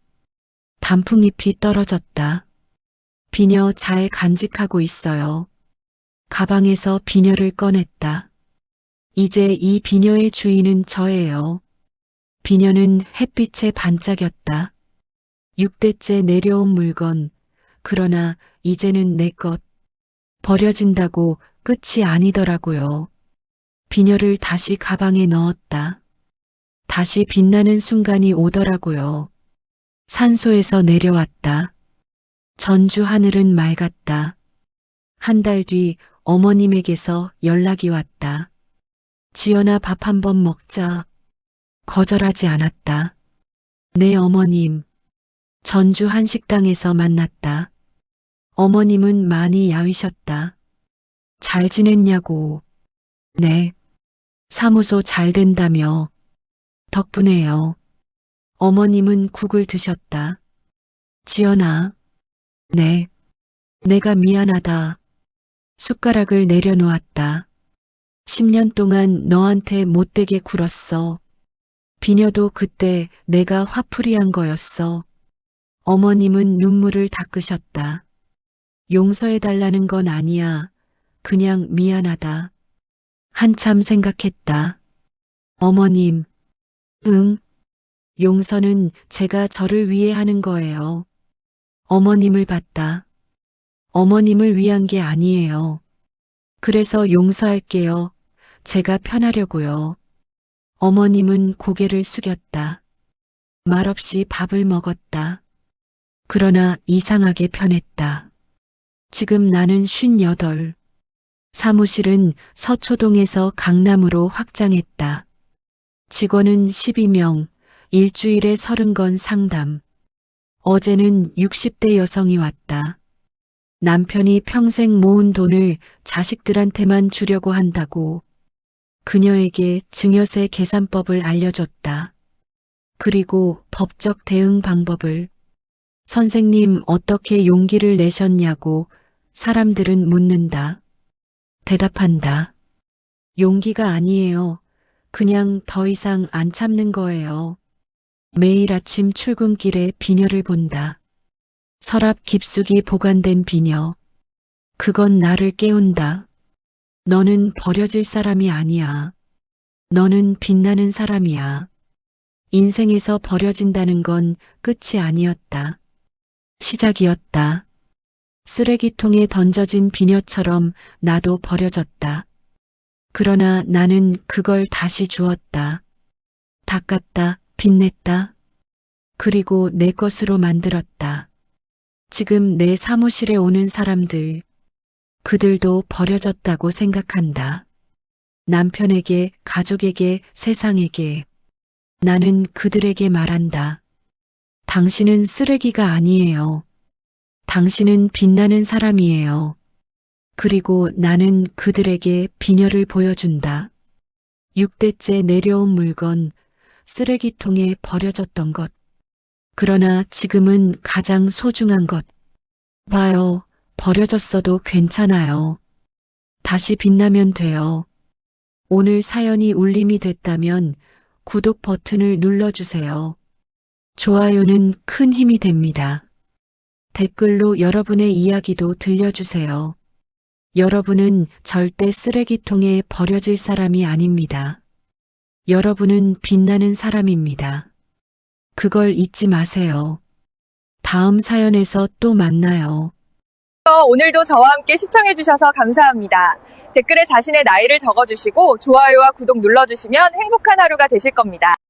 단풍잎이 떨어졌다. 비녀 잘 간직하고 있어요. 가방에서 비녀를 꺼냈다. 이제 이 비녀의 주인은 저예요. 비녀는 햇빛에 반짝였다. 6대째 내려온 물건, 그러나 이제는 내 것. 버려진다고 끝이 아니더라고요. 비녀를 다시 가방에 넣었다. 다시 빛나는 순간이 오더라고요. 산소에서 내려왔다. 전주 하늘은 맑았다. 한 달 뒤 어머님에게서 연락이 왔다. 지연아, 밥 한번 먹자. 거절하지 않았다. 네, 어머님. 전주 한 식당에서 만났다. 어머님은 많이 야위셨다. 잘 지냈냐고. 네. 사무소 잘 된다며. 덕분에요. 어머님은 국을 드셨다. 지연아. 네. 내가 미안하다. 숟가락을 내려놓았다. 10년 동안 너한테 못되게 굴었어. 비녀도 그때 내가 화풀이한 거였어. 어머님은 눈물을 닦으셨다. 용서해달라는 건 아니야. 그냥 미안하다. 한참 생각했다. 어머님, 응. 용서는 제가 저를 위해 하는 거예요. 어머님을 봤다. 어머님을 위한 게 아니에요. 그래서 용서할게요. 제가 편하려고요. 어머님은 고개를 숙였다. 말없이 밥을 먹었다. 그러나 이상하게 편했다. 지금 나는 58. 사무실은 서초동에서 강남으로 확장했다. 직원은 12명, 일주일에 30건 상담. 어제는 60대 여성이 왔다. 남편이 평생 모은 돈을 자식들한테만 주려고 한다고. 그녀에게 증여세 계산법을 알려줬다. 그리고 법적 대응 방법을. 선생님, 어떻게 용기를 내셨냐고 사람들은 묻는다. 대답한다. 용기가 아니에요. 그냥 더 이상 안 참는 거예요. 매일 아침 출근길에 비녀를 본다. 서랍 깊숙이 보관된 비녀. 그건 나를 깨운다. 너는 버려질 사람이 아니야. 너는 빛나는 사람이야. 인생에서 버려진다는 건 끝이 아니었다. 시작이었다. 쓰레기통에 던져진 비녀처럼 나도 버려졌다. 그러나 나는 그걸 다시 주었다. 닦았다, 빛냈다. 그리고 내 것으로 만들었다. 지금 내 사무실에 오는 사람들, 그들도 버려졌다고 생각한다. 남편에게, 가족에게, 세상에게. 나는 그들에게 말한다. 당신은 쓰레기가 아니에요. 당신은 빛나는 사람이에요. 그리고 나는 그들에게 비녀를 보여준다. 6대째 내려온 물건, 쓰레기통에 버려졌던 것. 그러나 지금은 가장 소중한 것. 봐요, 버려졌어도 괜찮아요. 다시 빛나면 돼요. 오늘 사연이 울림이 됐다면 구독 버튼을 눌러주세요. 좋아요는 큰 힘이 됩니다. 댓글로 여러분의 이야기도 들려주세요. 여러분은 절대 쓰레기통에 버려질 사람이 아닙니다. 여러분은 빛나는 사람입니다. 그걸 잊지 마세요. 다음 사연에서 또 만나요. 오늘도 저와 함께 시청해주셔서 감사합니다. 댓글에 자신의 나이를 적어주시고 좋아요와 구독 눌러주시면 행복한 하루가 되실 겁니다.